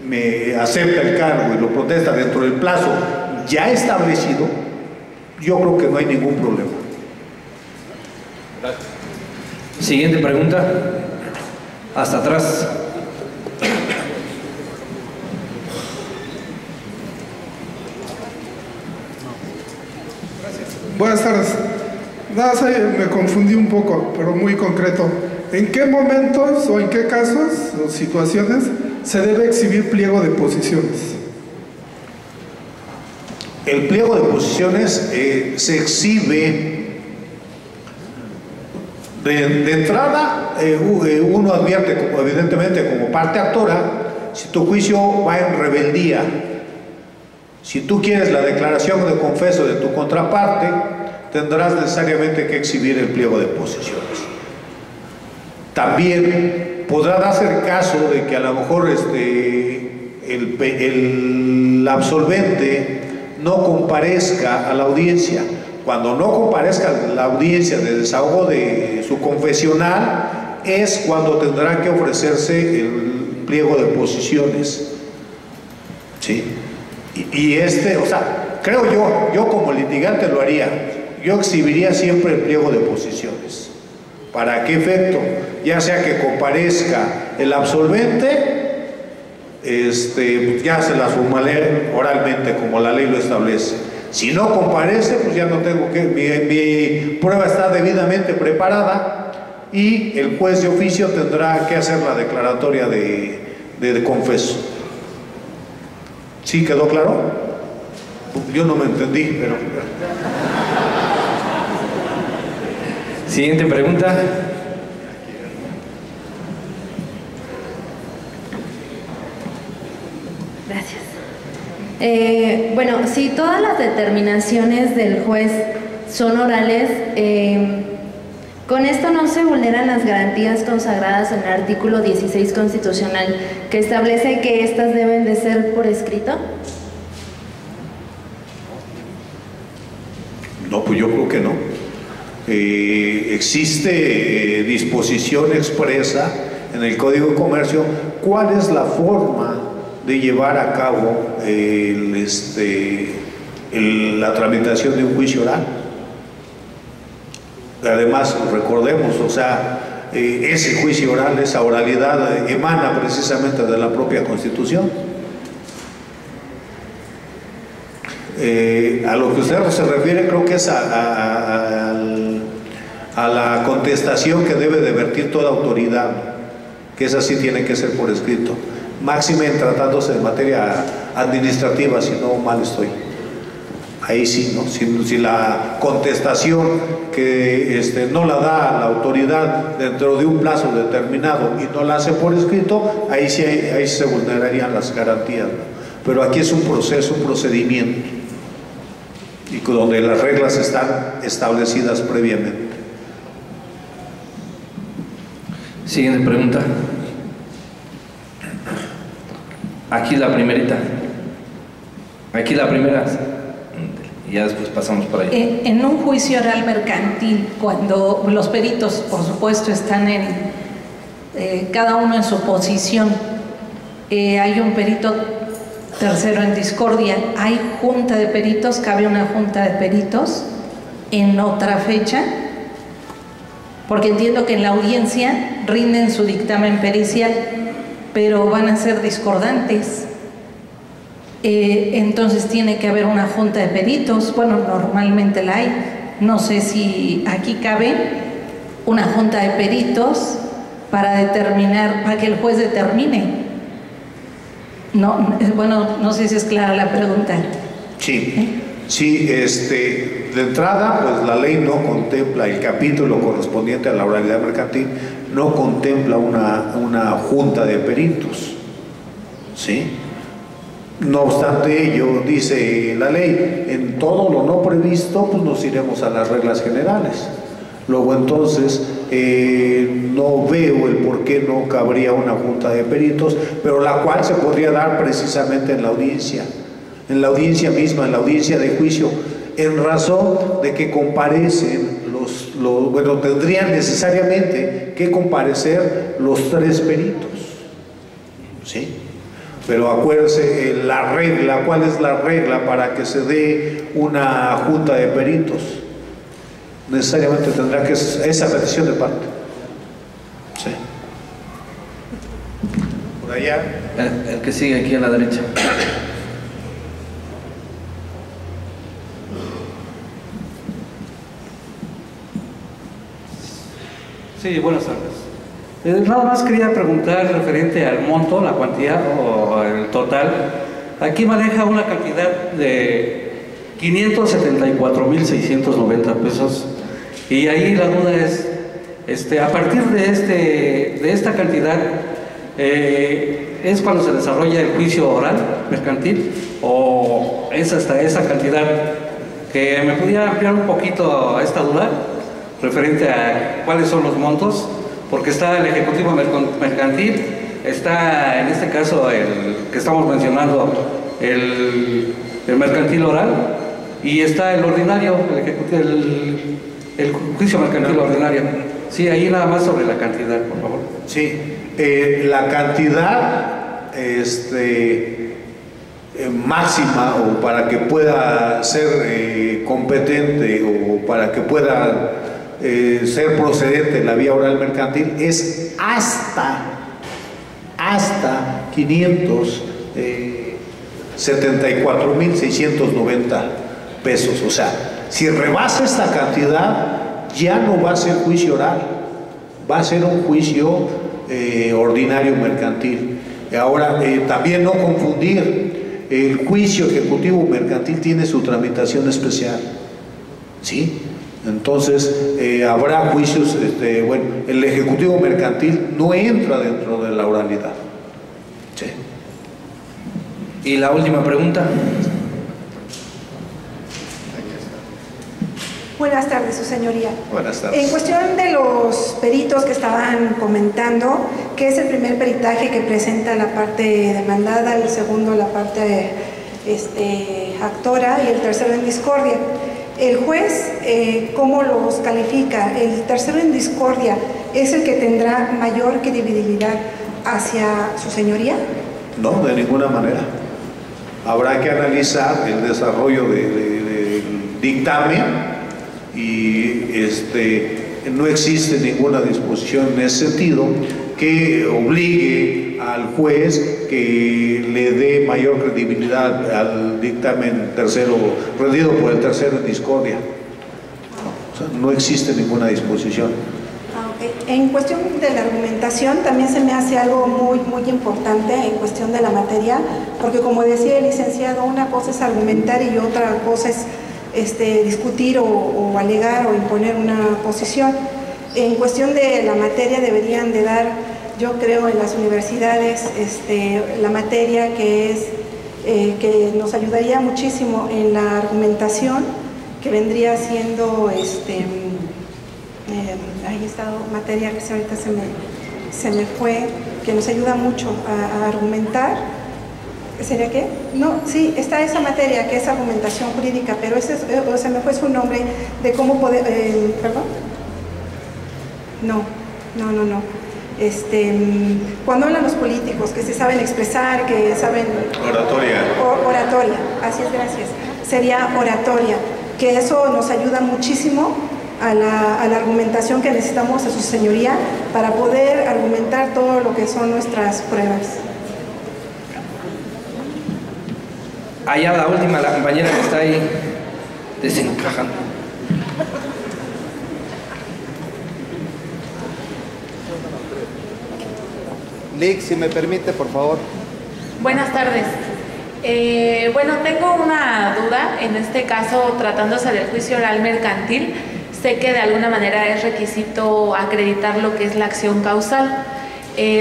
me acepta el cargo y lo protesta dentro del plazo ya establecido, yo creo que no hay ningún problema. Siguiente pregunta. Hasta atrás. Buenas tardes. Nada más me confundí un poco, pero muy concreto. ¿En qué momentos o en qué casos o situaciones se debe exhibir pliego de posiciones? El pliego de posiciones se exhibe de entrada. Uno advierte, evidentemente, como parte actora, si tu juicio va en rebeldía. Si tú quieres la declaración de confeso de tu contraparte, tendrás necesariamente que exhibir el pliego de posiciones. También podrá darse el caso de que a lo mejor el absolvente no comparezca a la audiencia. Cuando no comparezca a la audiencia de desahogo de su confesional, es cuando tendrá que ofrecerse el pliego de posiciones. ¿Sí? O sea, creo yo como litigante lo haría. Yo exhibiría siempre el pliego de posiciones. ¿Para qué efecto? Ya sea que comparezca el absolvente, ya se la formularé oralmente como la ley lo establece. Si no comparece, pues ya no tengo que, mi prueba está debidamente preparada y el juez de oficio tendrá que hacer la declaratoria de confeso. ¿Sí quedó claro? Yo no me entendí, pero... Siguiente pregunta. Gracias. Bueno, si todas las determinaciones del juez son orales, ¿con esto no se vulneran las garantías consagradas en el artículo 16 constitucional que establece que éstas deben de ser por escrito? No, pues yo creo que no. Existe disposición expresa en el Código de Comercio cuál es la forma de llevar a cabo la tramitación de un juicio oral. Además, recordemos, o sea, ese juicio oral, esa oralidad emana precisamente de la propia Constitución. A lo que usted se refiere, creo que es a la contestación que debe de vertir toda autoridad, que esa sí tiene que ser por escrito, máxime en tratándose de materia administrativa, si no mal estoy. Ahí sí, ¿no? Si la contestación que no la da la autoridad dentro de un plazo determinado y no la hace por escrito, ahí sí se vulnerarían las garantías, ¿no? Pero aquí es un proceso, un procedimiento, y donde las reglas están establecidas previamente. Siguiente pregunta. Aquí la primerita. Aquí la primera. Y ya después pasamos por ahí. En un juicio oral mercantil, cuando los peritos, por supuesto, están cada uno en su posición, hay un perito tercero en discordia, ¿hay junta de peritos? ¿Cabe una junta de peritos en otra fecha? Porque entiendo que en la audiencia rinden su dictamen pericial, pero van a ser discordantes. Entonces tiene que haber una junta de peritos. Bueno, normalmente la hay. No sé si aquí cabe una junta de peritos para determinar, para que el juez determine. No, bueno, no sé si es clara la pregunta. Sí, sí, de entrada, pues la ley no contempla, el capítulo correspondiente a la oralidad mercantil no contempla una junta de peritos, ¿sí? No obstante ello, dice la ley, en todo lo no previsto, pues nos iremos a las reglas generales. Luego entonces, no veo el por qué no cabría una junta de peritos, pero la cual se podría dar precisamente en la audiencia misma, en la audiencia de juicio, en razón de que comparecen bueno, tendrían necesariamente que comparecer los 3 peritos, ¿sí? Pero acuérdense, la regla, ¿cuál es la regla para que se dé una junta de peritos? Necesariamente tendrá que ser esa petición de parte. Sí. Por allá. El que sigue aquí a la derecha. Sí, buenas tardes. Nada más quería preguntar referente al monto, la cantidad o el total. Aquí maneja una cantidad de 574,690 pesos. Y ahí la duda es, a partir de esta cantidad, ¿es cuando se desarrolla el juicio oral mercantil? ¿O es hasta esa cantidad? Que me pudiera ampliar un poquito esta duda referente a cuáles son los montos, porque está el ejecutivo mercantil, está en este caso el que estamos mencionando, el mercantil oral, y está el ordinario, el juicio mercantil ordinario. Sí, ahí nada más sobre la cantidad, por favor. Sí, la cantidad máxima, o para que pueda ser competente, o para que pueda ser procedente en la vía oral mercantil, es hasta 574,690 pesos. O sea, si rebasa esta cantidad, ya no va a ser juicio oral, va a ser un juicio ordinario mercantil. Ahora, también no confundir, el juicio ejecutivo mercantil tiene su tramitación especial, ¿sí? Entonces, habrá juicios, bueno, el ejecutivo mercantil no entra dentro de la oralidad. Sí. Y la última pregunta. Buenas tardes, su señoría. Buenas tardes. En cuestión de los peritos que estaban comentando, ¿qué es el primer peritaje que presenta la parte demandada, el segundo la parte actora y el tercero en discordia? El juez, ¿cómo los califica? ¿El tercero en discordia es el que tendrá mayor credibilidad hacia su señoría? No, de ninguna manera. Habrá que analizar el desarrollo del dictamen y no existe ninguna disposición en ese sentido que obligue al juez que le dé mayor credibilidad al dictamen tercero, rendido por el tercero en discordia. O sea, no existe ninguna disposición. Okay. En cuestión de la argumentación también se me hace algo muy importante en cuestión de la materia, porque como decía el licenciado, una cosa es argumentar y otra cosa es discutir o alegar o imponer una posición. En cuestión de la materia deberían de dar, yo creo, en las universidades la materia que es que nos ayudaría muchísimo en la argumentación, que vendría siendo ahí está materia que ahorita se me fue, que nos ayuda mucho a argumentar. ¿Sería qué? No, sí, está esa materia que es argumentación jurídica, pero ese se me fue su nombre de cómo poder, ¿perdón? No. cuando hablan los políticos, que se saben expresar, que saben... Oratoria. Oratoria, así es, gracias. Sería oratoria, que eso nos ayuda muchísimo a la argumentación que necesitamos a su señoría para poder argumentar todo lo que son nuestras pruebas. Allá la última, la compañera que está ahí desencajando. Lic, si me permite, por favor. Buenas tardes. Bueno, tengo una duda. En este caso, tratándose del juicio oral mercantil, sé que de alguna manera es requisito acreditar lo que es la acción causal.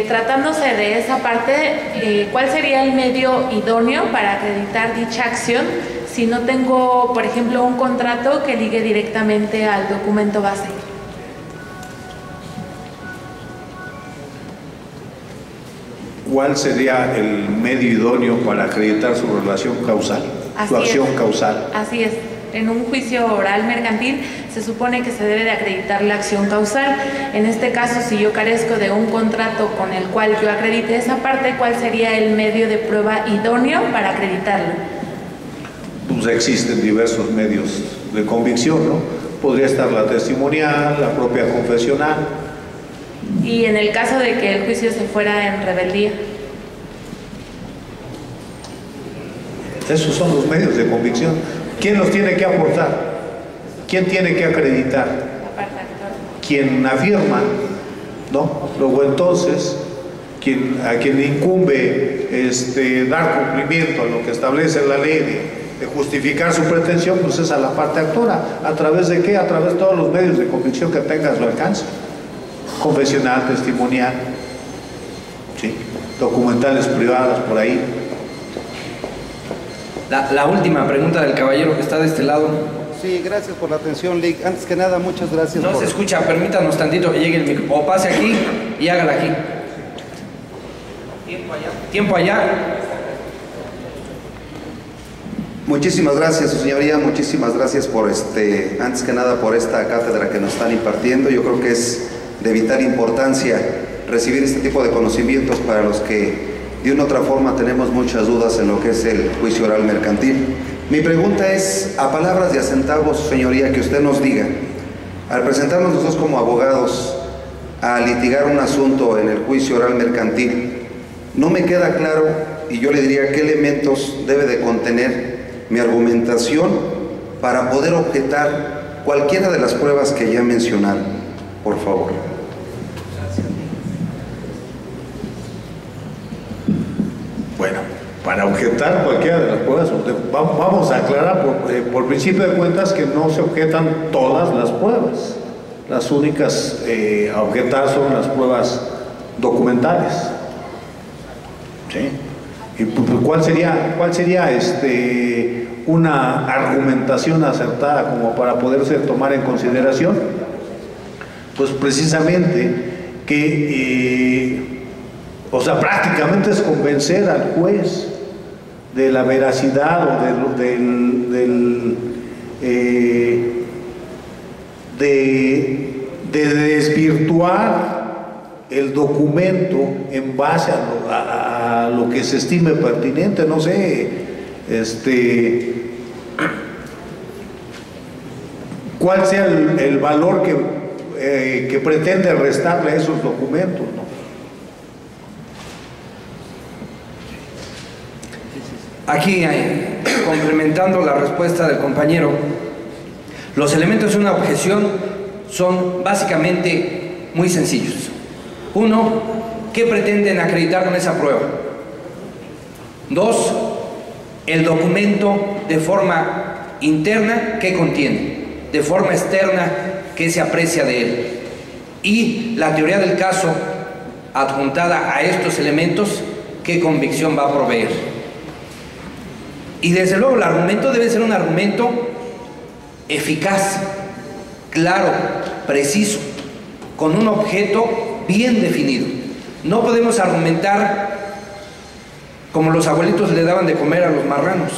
Tratándose de esa parte, ¿cuál sería el medio idóneo para acreditar dicha acción si no tengo, por ejemplo, un contrato que ligue directamente al documento base? ¿Cuál sería el medio idóneo para acreditar su relación causal, su acción causal? Así es. En un juicio oral mercantil se supone que se debe de acreditar la acción causal. En este caso, si yo carezco de un contrato con el cual yo acredite esa parte, ¿cuál sería el medio de prueba idóneo para acreditarlo? Pues existen diversos medios de convicción, ¿no? Podría estar la testimonial, la propia confesional. Y en el caso de que el juicio se fuera en rebeldía. Esos son los medios de convicción. ¿Quién los tiene que aportar? ¿Quién tiene que acreditar? Quien afirma, ¿no? Luego entonces, a quien le incumbe dar cumplimiento a lo que establece la ley de justificar su pretensión, pues es a la parte actora. ¿A través de qué? A través de todos los medios de convicción que tenga a su alcance. Confesional, testimonial, ¿sí? Documentales privadas por ahí. La última pregunta del caballero que está de este lado. Sí, gracias por la atención, Lic. Antes que nada, muchas gracias. No se escucha, permítanos tantito que llegue el micrófono. O pase aquí y hágala aquí. Tiempo allá. Muchísimas gracias, su señoría. Muchísimas gracias por antes que nada por esta cátedra que nos están impartiendo. Yo creo que es de vital importancia recibir este tipo de conocimientos para los que de una u otra forma tenemos muchas dudas en lo que es el juicio oral mercantil. Mi pregunta es, a palabras y a centavos, señoría, que usted nos diga, al presentarnos nosotros como abogados a litigar un asunto en el juicio oral mercantil, no me queda claro, y yo le diría qué elementos debe de contener mi argumentación para poder objetar cualquiera de las pruebas que ya mencionaron, por favor. Bueno, para objetar cualquiera de las pruebas, vamos a aclarar por principio de cuentas que no se objetan todas las pruebas. Las únicas a objetar son las pruebas documentales. ¿Sí? ¿Y cuál sería una argumentación acertada como para poderse tomar en consideración? Pues precisamente que prácticamente es convencer al juez de la veracidad o de desvirtuar el documento en base a lo que se estime pertinente, no sé, cuál sea el valor que pretende restarle a esos documentos, ¿no? Aquí, complementando la respuesta del compañero, los elementos de una objeción son básicamente muy sencillos. Uno, ¿qué pretenden acreditar con esa prueba? Dos, el documento de forma interna, ¿qué contiene? De forma externa, ¿qué se aprecia de él? Y la teoría del caso adjuntada a estos elementos, ¿qué convicción va a proveer? Y desde luego el argumento debe ser un argumento eficaz, claro, preciso, con un objeto bien definido. No podemos argumentar como los abuelitos le daban de comer a los marranos.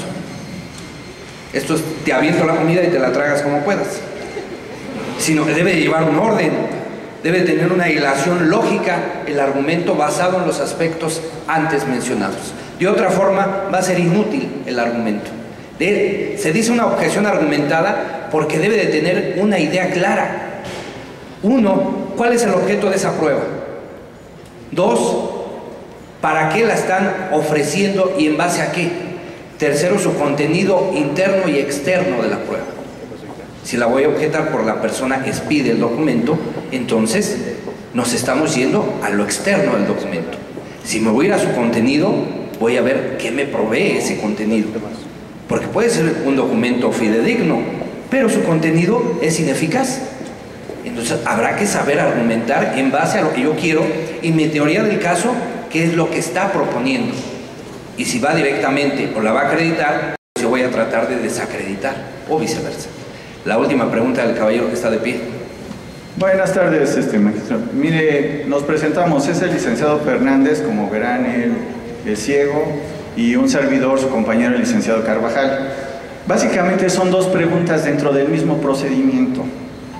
Esto es, te aviento la comida y te la tragas como puedas. Sino que debe llevar un orden, Debe tener una hilación lógica el argumento basado en los aspectos antes mencionados. De otra forma, va a ser inútil el argumento. Se dice una objeción argumentada porque debe de tener una idea clara. 1, ¿cuál es el objeto de esa prueba? 2, ¿para qué la están ofreciendo y en base a qué? Tercero, su contenido interno y externo de la prueba. Si la voy a objetar por la persona que expide el documento, entonces nos estamos yendo a lo externo del documento. Si me voy a ir a su contenido, voy a ver qué me provee ese contenido. Porque puede ser un documento fidedigno, pero su contenido es ineficaz. Entonces habrá que saber argumentar en base a lo que yo quiero y mi teoría del caso, qué es lo que está proponiendo. Y si va directamente o la va a acreditar, yo voy a tratar de desacreditar o viceversa. La última pregunta del caballero que está de pie. Buenas tardes, magistrado. Mire, nos presentamos, es el licenciado Fernández, como verán, el ciego, y un servidor, su compañero, el licenciado Carvajal. Básicamente son dos preguntas dentro del mismo procedimiento.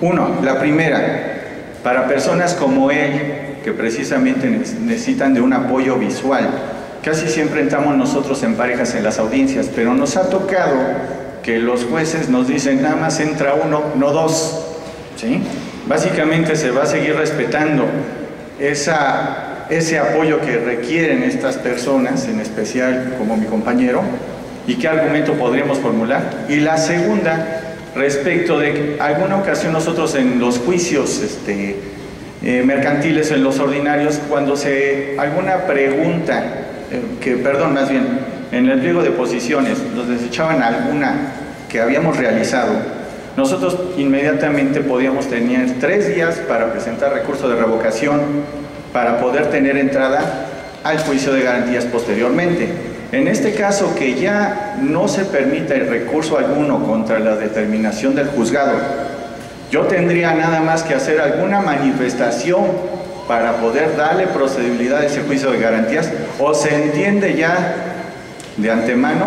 Uno, la primera, para personas como él, que precisamente necesitan de un apoyo visual. Casi siempre entramos nosotros en parejas en las audiencias, pero nos ha tocado que los jueces nos dicen nada más entra uno, no dos, ¿sí? Básicamente se va a seguir respetando ese apoyo que requieren estas personas, en especial como mi compañero, y qué argumento podríamos formular. Y la segunda, respecto de alguna ocasión nosotros en los juicios mercantiles, en los ordinarios, cuando alguna pregunta, más bien, en el pliego de posiciones nos desechaban alguna que habíamos realizado, nosotros inmediatamente podíamos tener 3 días para presentar recurso de revocación para poder tener entrada al juicio de garantías posteriormente. En este caso, que ya no se permite recurso alguno contra la determinación del juzgado, yo tendría nada más que hacer alguna manifestación para poder darle procedibilidad a ese juicio de garantías, o se entiende ya de antemano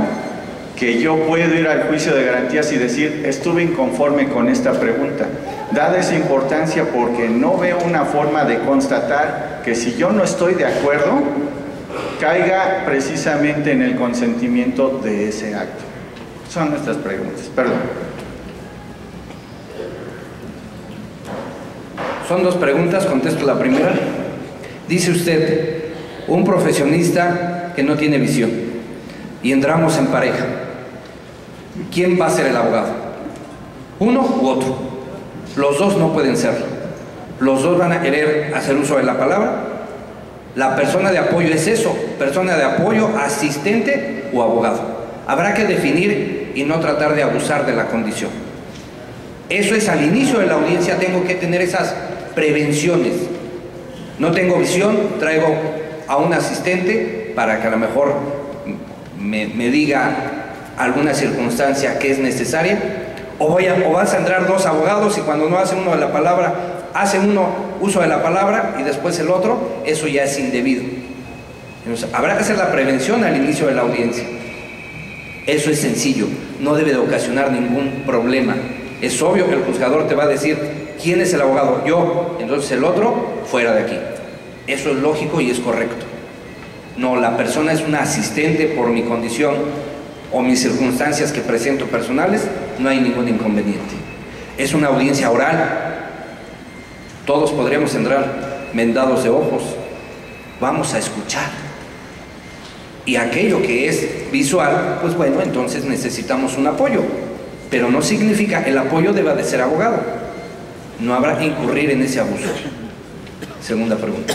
que yo puedo ir al juicio de garantías y decir estuve inconforme con esta pregunta, dada esa importancia, porque no veo una forma de constatar que si yo no estoy de acuerdo caiga precisamente en el consentimiento de ese acto. Son nuestras preguntas, perdón. Son 2 preguntas, contesto la primera. Dice usted, un profesionista que no tiene visión y entramos en pareja, ¿quién va a ser el abogado? ¿Uno u otro? Los dos no pueden serlo. Los dos van a querer hacer uso de la palabra. La persona de apoyo es eso, persona de apoyo, asistente o abogado. Habrá que definir y no tratar de abusar de la condición. Eso es al inicio de la audiencia, tengo que tener esas prevenciones. No tengo visión, traigo a un asistente para que a lo mejor me diga alguna circunstancia que es necesaria, o vas a entrar 2 abogados y cuando no hace uno de la palabra, hace uno uso de la palabra y después el otro, eso ya es indebido. Entonces, habrá que hacer la prevención al inicio de la audiencia. Eso es sencillo, no debe de ocasionar ningún problema. Es obvio que el juzgador te va a decir, ¿quién es el abogado? Yo, entonces el otro, fuera de aquí. Eso es lógico y es correcto. No, la persona es una asistente por mi condición o mis circunstancias que presento personales, no hay ningún inconveniente. Es una audiencia oral, todos podríamos entrar vendados de ojos, vamos a escuchar. Y aquello que es visual, pues bueno, entonces necesitamos un apoyo, pero no significa el apoyo deba de ser abogado. No habrá que incurrir en ese abuso. Segunda pregunta.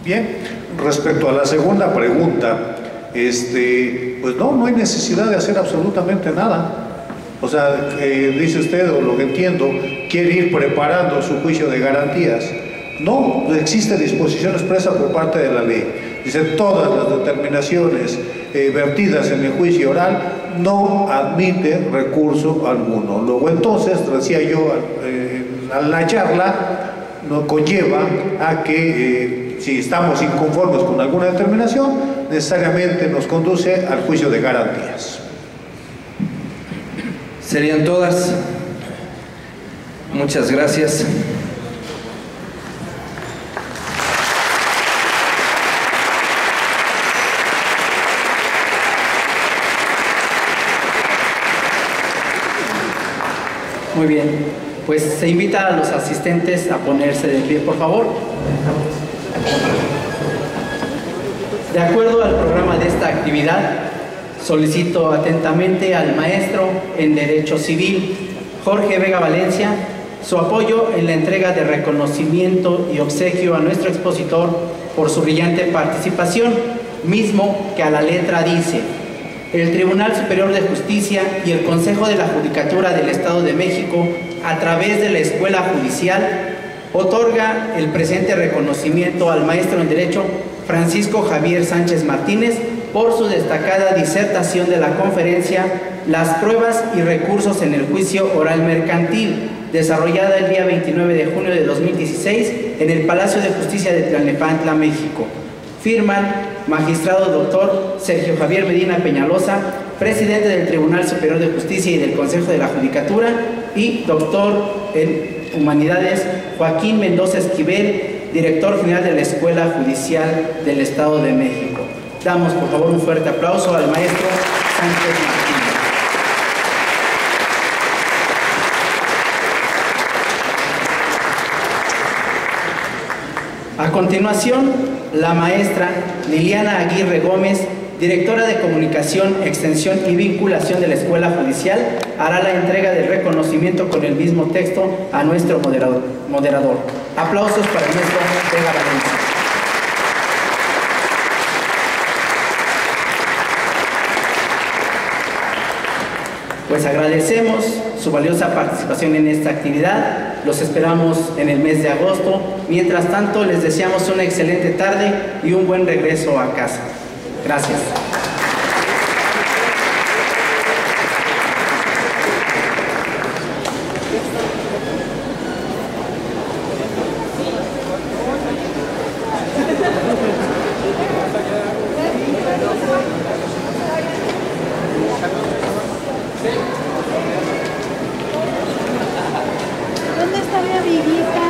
Bien, respecto a la segunda pregunta, pues no hay necesidad de hacer absolutamente nada. O sea, dice usted, o lo que entiendo, quiere ir preparando su juicio de garantías. No, existe disposición expresa por parte de la ley. Dice, todas las determinaciones vertidas en el juicio oral no admite recurso alguno. Luego entonces, decía yo, la charla nos conlleva a que si estamos inconformes con alguna determinación, necesariamente nos conduce al juicio de garantías. Serían todas. Muchas gracias. Muy bien, pues se invita a los asistentes a ponerse de pie, por favor. De acuerdo al programa de esta actividad, solicito atentamente al maestro en Derecho Civil, Jorge Vega Valencia, su apoyo en la entrega de reconocimiento y obsequio a nuestro expositor por su brillante participación, mismo que a la letra dice: el Tribunal Superior de Justicia y el Consejo de la Judicatura del Estado de México, a través de la Escuela Judicial, otorga el presente reconocimiento al maestro en Derecho Francisco Javier Sánchez Martínez por su destacada disertación de la conferencia Las pruebas y recursos en el juicio oral mercantil, desarrollada el día 29 de junio de 2016 en el Palacio de Justicia de Tlalnepantla, México. Firman magistrado doctor Sergio Javier Medina Peñalosa, presidente del Tribunal Superior de Justicia y del Consejo de la Judicatura, y doctor en Humanidades Joaquín Mendoza Esquivel, director general de la Escuela Judicial del Estado de México. Damos por favor un fuerte aplauso al maestro Sánchez Martínez. A continuación, la maestra Liliana Aguirre Gómez, directora de Comunicación, Extensión y Vinculación de la Escuela Judicial, hará la entrega del reconocimiento con el mismo texto a nuestro moderador. Aplausos para nuestro Vega Valencia. Pues agradecemos su valiosa participación en esta actividad. Los esperamos en el mes de agosto. Mientras tanto, les deseamos una excelente tarde y un buen regreso a casa. Gracias. ¿Dónde está mi amiguita?